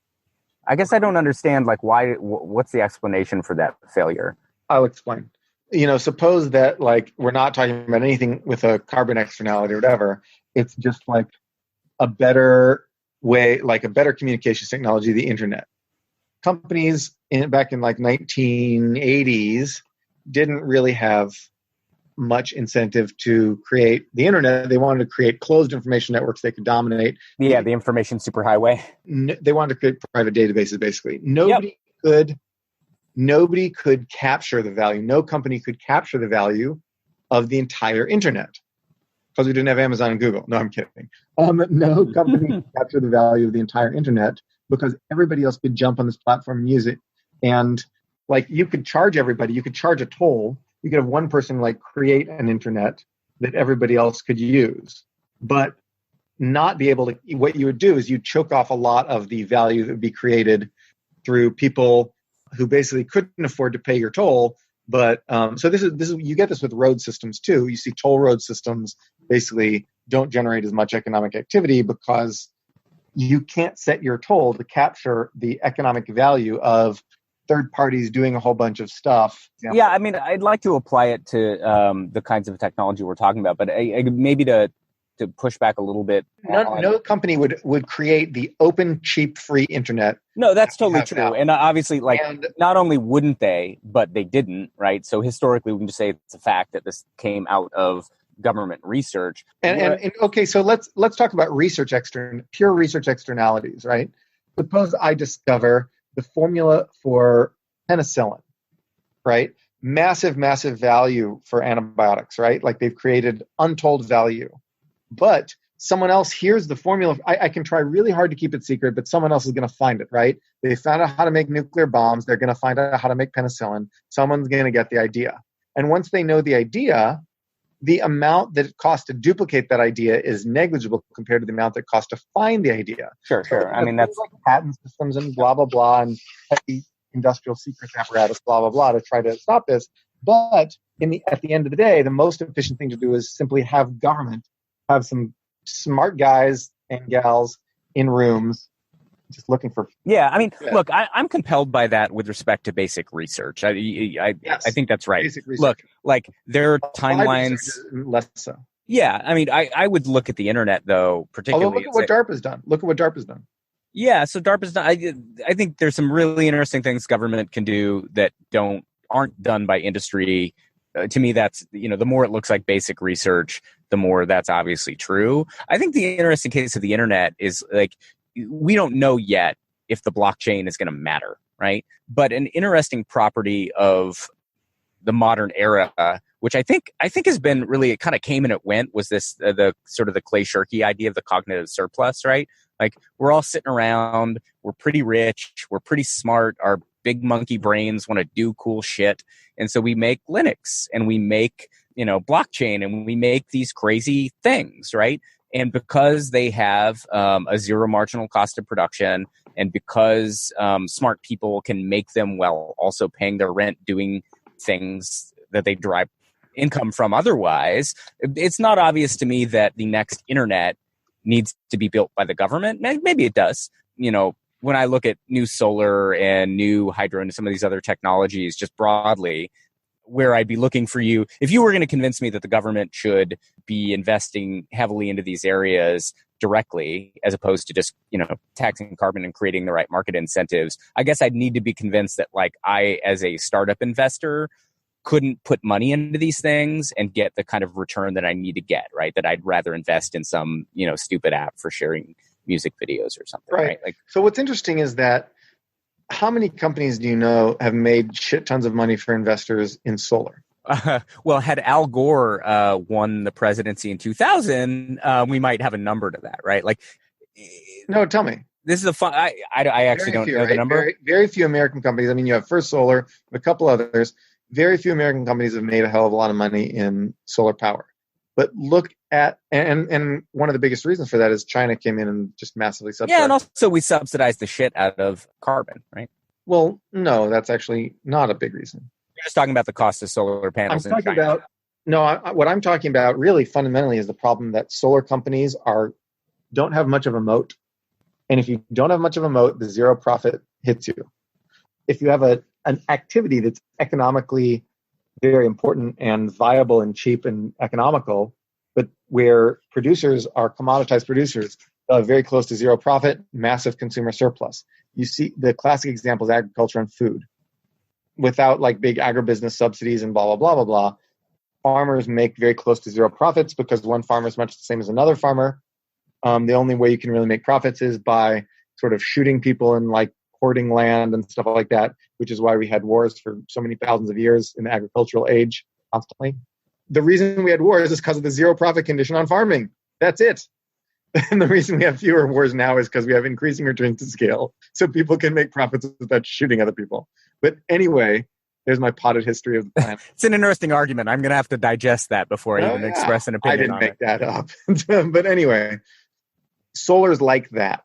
I guess I don't understand, like, why. What's the explanation for that failure? I'll explain. Suppose that like we're not talking about anything with a carbon externality or whatever. It's just like a better way, like a better communications technology, the internet. Companies back in like 1980s didn't really have much incentive to create the internet. They wanted to create closed information networks they could dominate. Yeah, the information superhighway. They wanted to create private databases, basically. Nobody could capture the value. No company could capture the value of the entire internet because we didn't have Amazon and Google. No, I'm kidding. No company could capture the value of the entire internet because everybody else could jump on this platform and use it. And like you could charge everybody, you could charge a toll. You could have one person like create an internet that everybody else could use, but not be able to. What you would do is you choke off a lot of the value that would be created through people who basically couldn't afford to pay your toll. But so this is you get this with road systems too. You see toll road systems basically don't generate as much economic activity because you can't set your toll to capture the economic value of third parties doing a whole bunch of stuff. Yeah, I mean, I'd like to apply it to the kinds of technology we're talking about, but maybe to push back a little bit. No company would create the open, cheap, free internet. No, that's totally true. Now. And obviously, not only wouldn't they, but they didn't, right? So historically, we can just say it's a fact that this came out of government research. And okay, so let's talk about pure research externalities, right? Suppose I discover the formula for penicillin, right? Massive value for antibiotics, right? Like they've created untold value. But someone else hears the formula. I can try really hard to keep it secret, but someone else is going to find it, right? They found out how to make nuclear bombs. They're going to find out how to make penicillin. Someone's going to get the idea. And once they know the idea, the amount that it costs to duplicate that idea is negligible compared to the amount that it costs to find the idea. Sure. I mean, that's like patent systems and blah, blah, blah, and heavy industrial secrets apparatus, blah, blah, blah, to try to stop this. But at the end of the day, the most efficient thing to do is simply have government have some smart guys and gals in rooms just looking for. Yeah, I mean, look, I'm compelled by that with respect to basic research. I think that's right. Look, like there are timelines. Less so. Yeah, I mean, I would look at the internet though, particularly. Although look at what DARPA's done. Look at what DARPA's done. Yeah, so DARPA's done. I think there's some really interesting things government can do that aren't done by industry. To me, that's, the more it looks like basic research, the more that's obviously true. I think the interesting case of the internet is like, we don't know yet if the blockchain is going to matter, right? But an interesting property of the modern era, which I think has been really, it kind of came and it went, was this the sort of the Clay Shirky idea of the cognitive surplus, right? Like we're all sitting around, we're pretty rich, we're pretty smart, our big monkey brains want to do cool shit, and so we make Linux and we make blockchain and we make these crazy things, right? And because they have a zero marginal cost of production, and because smart people can make them while also paying their rent, doing things that they derive income from otherwise, it's not obvious to me that the next internet needs to be built by the government. Maybe it does. When I look at new solar and new hydro and some of these other technologies just broadly, where I'd be looking for you, if you were going to convince me that the government should be investing heavily into these areas directly, as opposed to just, taxing carbon and creating the right market incentives, I guess I'd need to be convinced that I, as a startup investor, couldn't put money into these things and get the kind of return that I need to get, right? That I'd rather invest in some, stupid app for sharing music videos or something, right? So what's interesting is that how many companies do you know have made shit tons of money for investors in solar? Well, had Al Gore won the presidency in 2000, we might have a number to that, right? No, tell me. This is a fun. I actually don't know the number. Very, very few American companies. I mean, you have First Solar, a couple others. Very few American companies have made a hell of a lot of money in solar power. But look at, and one of the biggest reasons for that is China came in and just massively subsidized. Yeah, and also we subsidized the shit out of carbon, right? Well, no, that's actually not a big reason. You're just talking about the cost of solar panels in China. What I'm talking about really fundamentally is the problem that solar companies don't have much of a moat. And if you don't have much of a moat, the zero profit hits you. If you have an activity that's economically very important and viable and cheap and economical, but where producers are commoditized producers, very close to zero profit, massive consumer surplus. You see the classic example is agriculture and food. Without big agribusiness subsidies and blah, blah, blah, blah, blah, farmers make very close to zero profits because one farmer is much the same as another farmer. The only way you can really make profits is by sort of shooting people and hoarding land and stuff like that, which is why we had wars for so many thousands of years in the agricultural age constantly. The reason we had wars is because of the zero profit condition on farming. That's it. And the reason we have fewer wars now is because we have increasing returns to scale, so people can make profits without shooting other people. But anyway, there's my potted history of the planet. It's an interesting argument. I'm going to have to digest that before I even express an opinion. I didn't make that up. But anyway, solar's like that.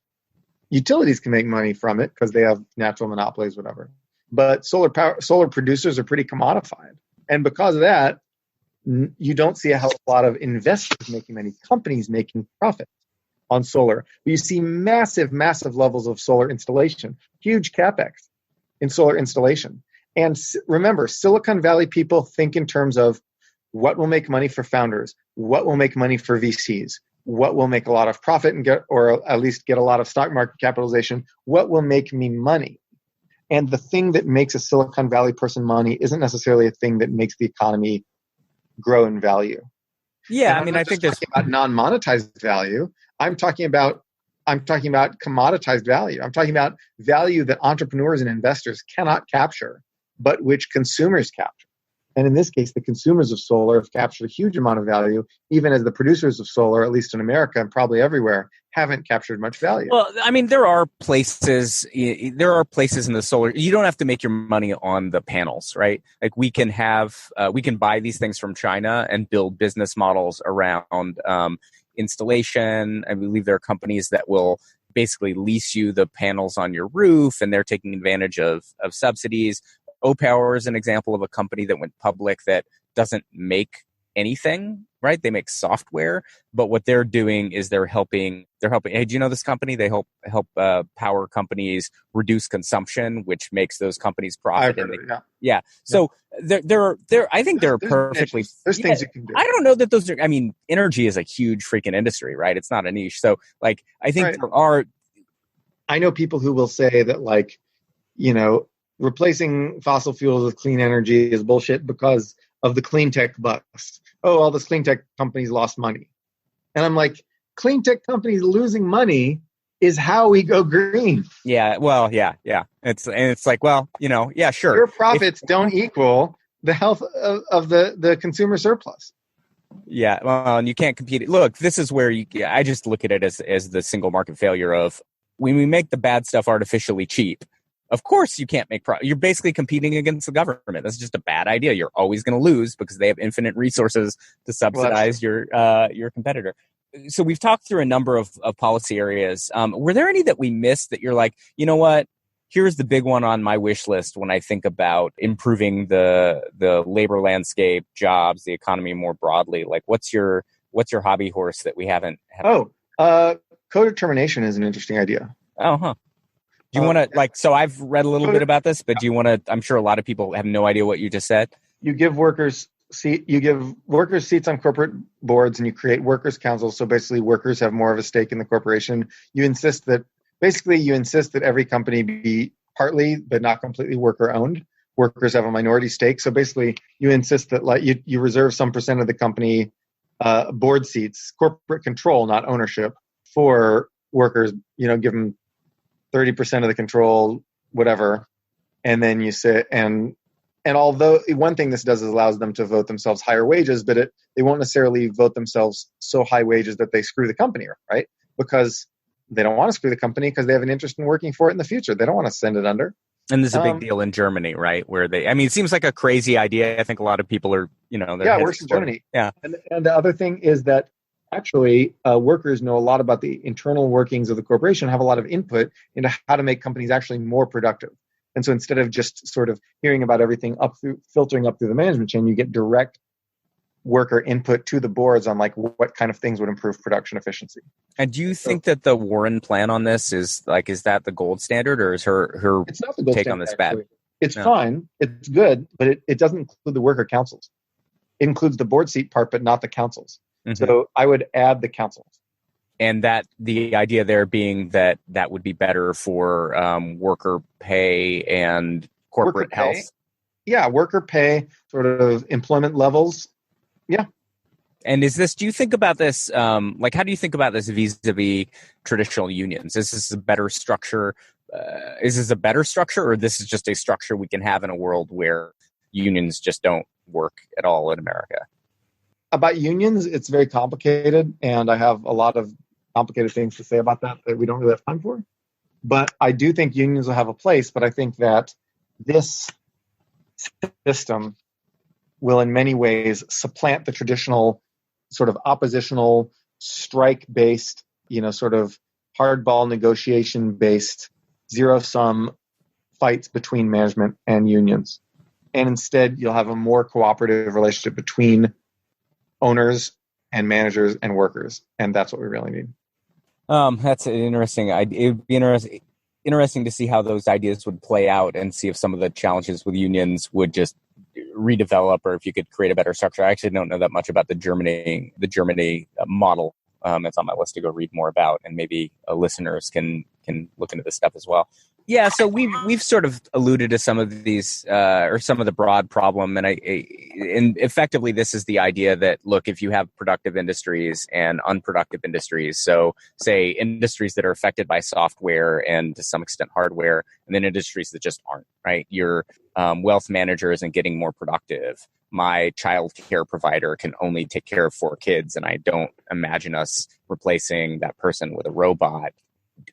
Utilities can make money from it because they have natural monopolies, whatever. But solar producers are pretty commodified. And because of that, You don't see a hell of a lot of investors making money, companies making profit on solar. But you see massive, massive levels of solar installation, huge capex in solar installation. And remember, Silicon Valley people think in terms of what will make money for founders, what will make money for VCs, what will make a lot of profit and get, or at least get a lot of stock market capitalization, what will make me money. And the thing that makes a Silicon Valley person money isn't necessarily a thing that makes the economy grow in value. Yeah, I mean, I think there's about non-monetized value. I'm talking about commoditized value. I'm talking about value that entrepreneurs and investors cannot capture, but which consumers capture. And in this case, the consumers of solar have captured a huge amount of value, even as the producers of solar, at least in America and probably everywhere, haven't captured much value. Well, I mean, there are places in the solar. You don't have to make your money on the panels, right? Like we can buy these things from China and build business models around installation. I believe there are companies that will basically lease you the panels on your roof, and they're taking advantage of subsidies. O-Power is an example of a company that went public that doesn't make anything, right? They make software, but what they're doing is they're helping. Hey, do you know this company? They help power companies reduce consumption, which makes those companies profit. Yeah. So there. I think they're perfectly. There's things you can do. I don't know that those are. I mean, energy is a huge freaking industry, right? It's not a niche. So, like, I think there are. I know people who will say that, like, you know, replacing fossil fuels with clean energy is bullshit because of the clean tech bust. Oh, all those clean tech companies lost money. And I'm like, clean tech companies losing money is how we go green. Yeah, well, yeah. It's like, well, you know, yeah, sure. Your profits don't equal the health of the consumer surplus. Yeah, well, and you can't compete. Look, this is where I just look at it as the single market failure of when we make the bad stuff artificially cheap. Of course, you can't make profit. You're basically competing against the government. That's just a bad idea. You're always going to lose because they have infinite resources to subsidize your competitor. So we've talked through a number of policy areas. Were there any that we missed that you're like, you know what? Here's the big one on my wish list when I think about improving the labor landscape, jobs, the economy more broadly. Like, what's your hobby horse that we haven't? Co-determination is an interesting idea. Oh, huh. Do you want to, so I've read a little bit about this, but do you want to, I'm sure a lot of people have no idea what you just said. You give workers seats on corporate boards and you create workers' councils. So basically workers have more of a stake in the corporation. You insist that every company be partly, but not completely worker owned. Workers have a minority stake. So basically you insist that you reserve some percent of the company board seats, corporate control, not ownership, for workers, give them 30% of the control, whatever, and then you sit and although one thing this does is allows them to vote themselves higher wages, but they won't necessarily vote themselves so high wages that they screw the company, right? Because they don't want to screw the company because they have an interest in working for it in the future. They don't want to send it under. And there's a big deal in Germany, right? Where it seems like a crazy idea. I think a lot of people are, it works in Germany. Yeah. And the other thing is that actually, workers know a lot about the internal workings of the corporation, have a lot of input into how to make companies actually more productive. And so instead of just sort of hearing about everything filtering up through the management chain, you get direct worker input to the boards on like what kind of things would improve production efficiency. And do you think that the Warren plan on this is that the gold standard, or is her it's not the gold take standard, on this actually. bad? It's fine. It's good, but it doesn't include the worker councils. It includes the board seat part, but not the councils. Mm-hmm. So I would add the councils. And that the idea there being that would be better for worker pay and corporate health. Yeah, worker pay, sort of employment levels. Yeah. And do you think about this, how do you think about this vis-a-vis traditional unions? Is this a better structure? Or this is just a structure we can have in a world where unions just don't work at all in America? About unions, it's very complicated, and I have a lot of complicated things to say about that we don't really have time for. But I do think unions will have a place, but I think that this system will in many ways supplant the traditional sort of oppositional, strike-based, sort of hardball negotiation-based, zero-sum fights between management and unions. And instead, you'll have a more cooperative relationship between owners and managers and workers. And that's what we really need. That's interesting. It would be interesting to see how those ideas would play out and see if some of the challenges with unions would just redevelop, or if you could create a better structure. I actually don't know that much about the Germany model. It's on my list to go read more about, and maybe listeners can look into this stuff as well. Yeah, so we've sort of alluded to some of these or some of the broad problem, and and effectively this is the idea that, look, if you have productive industries and unproductive industries, so say industries that are affected by software and to some extent hardware, and then industries that just aren't, right? Your wealth manager isn't getting more productive. My child care provider can only take care of 4 kids, and I don't imagine us replacing that person with a robot.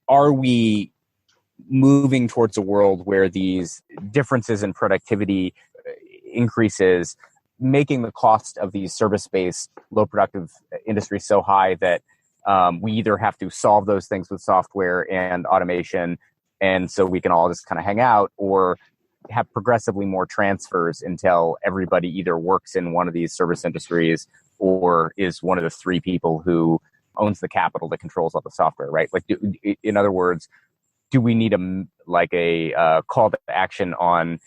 Are we moving towards a world where these differences in productivity increases, making the cost of these service-based, low-productive industries so high that we either have to solve those things with software and automation, and so we can all just kind of hang out, or have progressively more transfers until everybody either works in one of these service industries or is one of the 3 people who owns the capital that controls all the software, right? Like, in other words, do we need a call to action on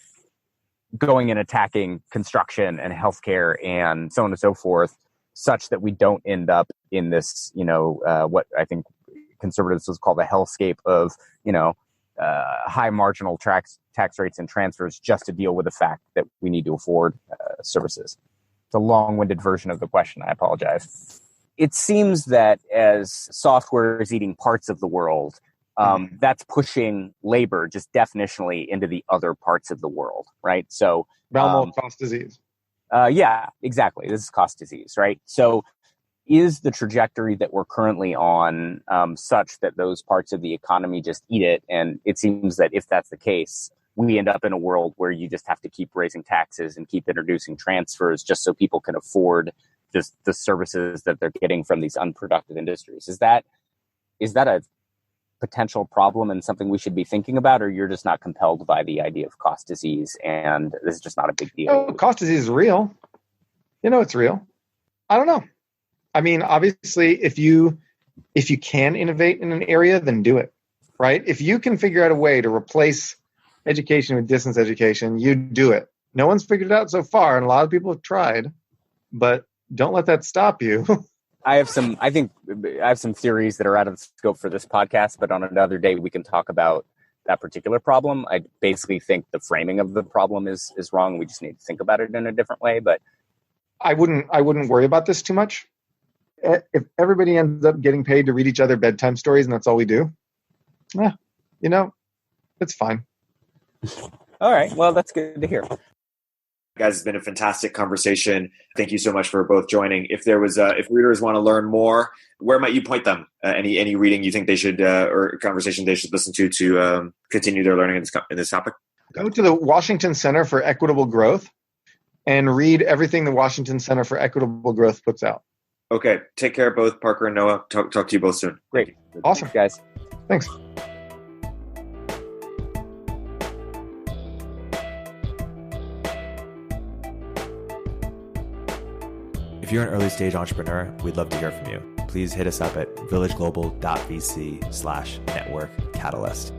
going and attacking construction and healthcare and so on and so forth, such that we don't end up in this, what I think conservatives would call the hellscape of, high marginal tax rates and transfers just to deal with the fact that we need to afford services? It's a long-winded version of the question. I apologize. It seems that as software is eating parts of the world, that's pushing labor just definitionally into the other parts of the world, right? So realm of cost disease. Yeah, exactly. This is cost disease, right? So is the trajectory that we're currently on such that those parts of the economy just eat it? And it seems that if that's the case, we end up in a world where you just have to keep raising taxes and keep introducing transfers just so people can afford the services that they're getting from these unproductive industries. Is that a potential problem and something we should be thinking about, or you're just not compelled by the idea of cost disease and this is just not a big deal? Oh, cost disease is real. It's real. I don't know. I mean, obviously, if you can innovate in an area, then do it, right? If you can figure out a way to replace education with distance education, you do it. No one's figured it out so far, and a lot of people have tried, but don't let that stop you. I have some theories that are out of scope for this podcast, but on another day we can talk about that particular problem. I basically think the framing of the problem is wrong. We just need to think about it in a different way. But I wouldn't worry about this too much. If everybody ends up getting paid to read each other bedtime stories and that's all we do, it's fine. All right. Well, that's good to hear. Guys, it's been a fantastic conversation. Thank you so much for both joining. If readers want to learn more, where might you point them? Any reading you think they should, or conversation they should listen to continue their learning in this topic? Go to the Washington Center for Equitable Growth and read everything the Washington Center for Equitable Growth puts out. Okay. Take care, both Parker and Noah. Talk to you both soon. Great. Awesome. Thanks, guys. Thanks. If you're an early stage entrepreneur, we'd love to hear from you. Please hit us up at villageglobal.vc/network catalyst.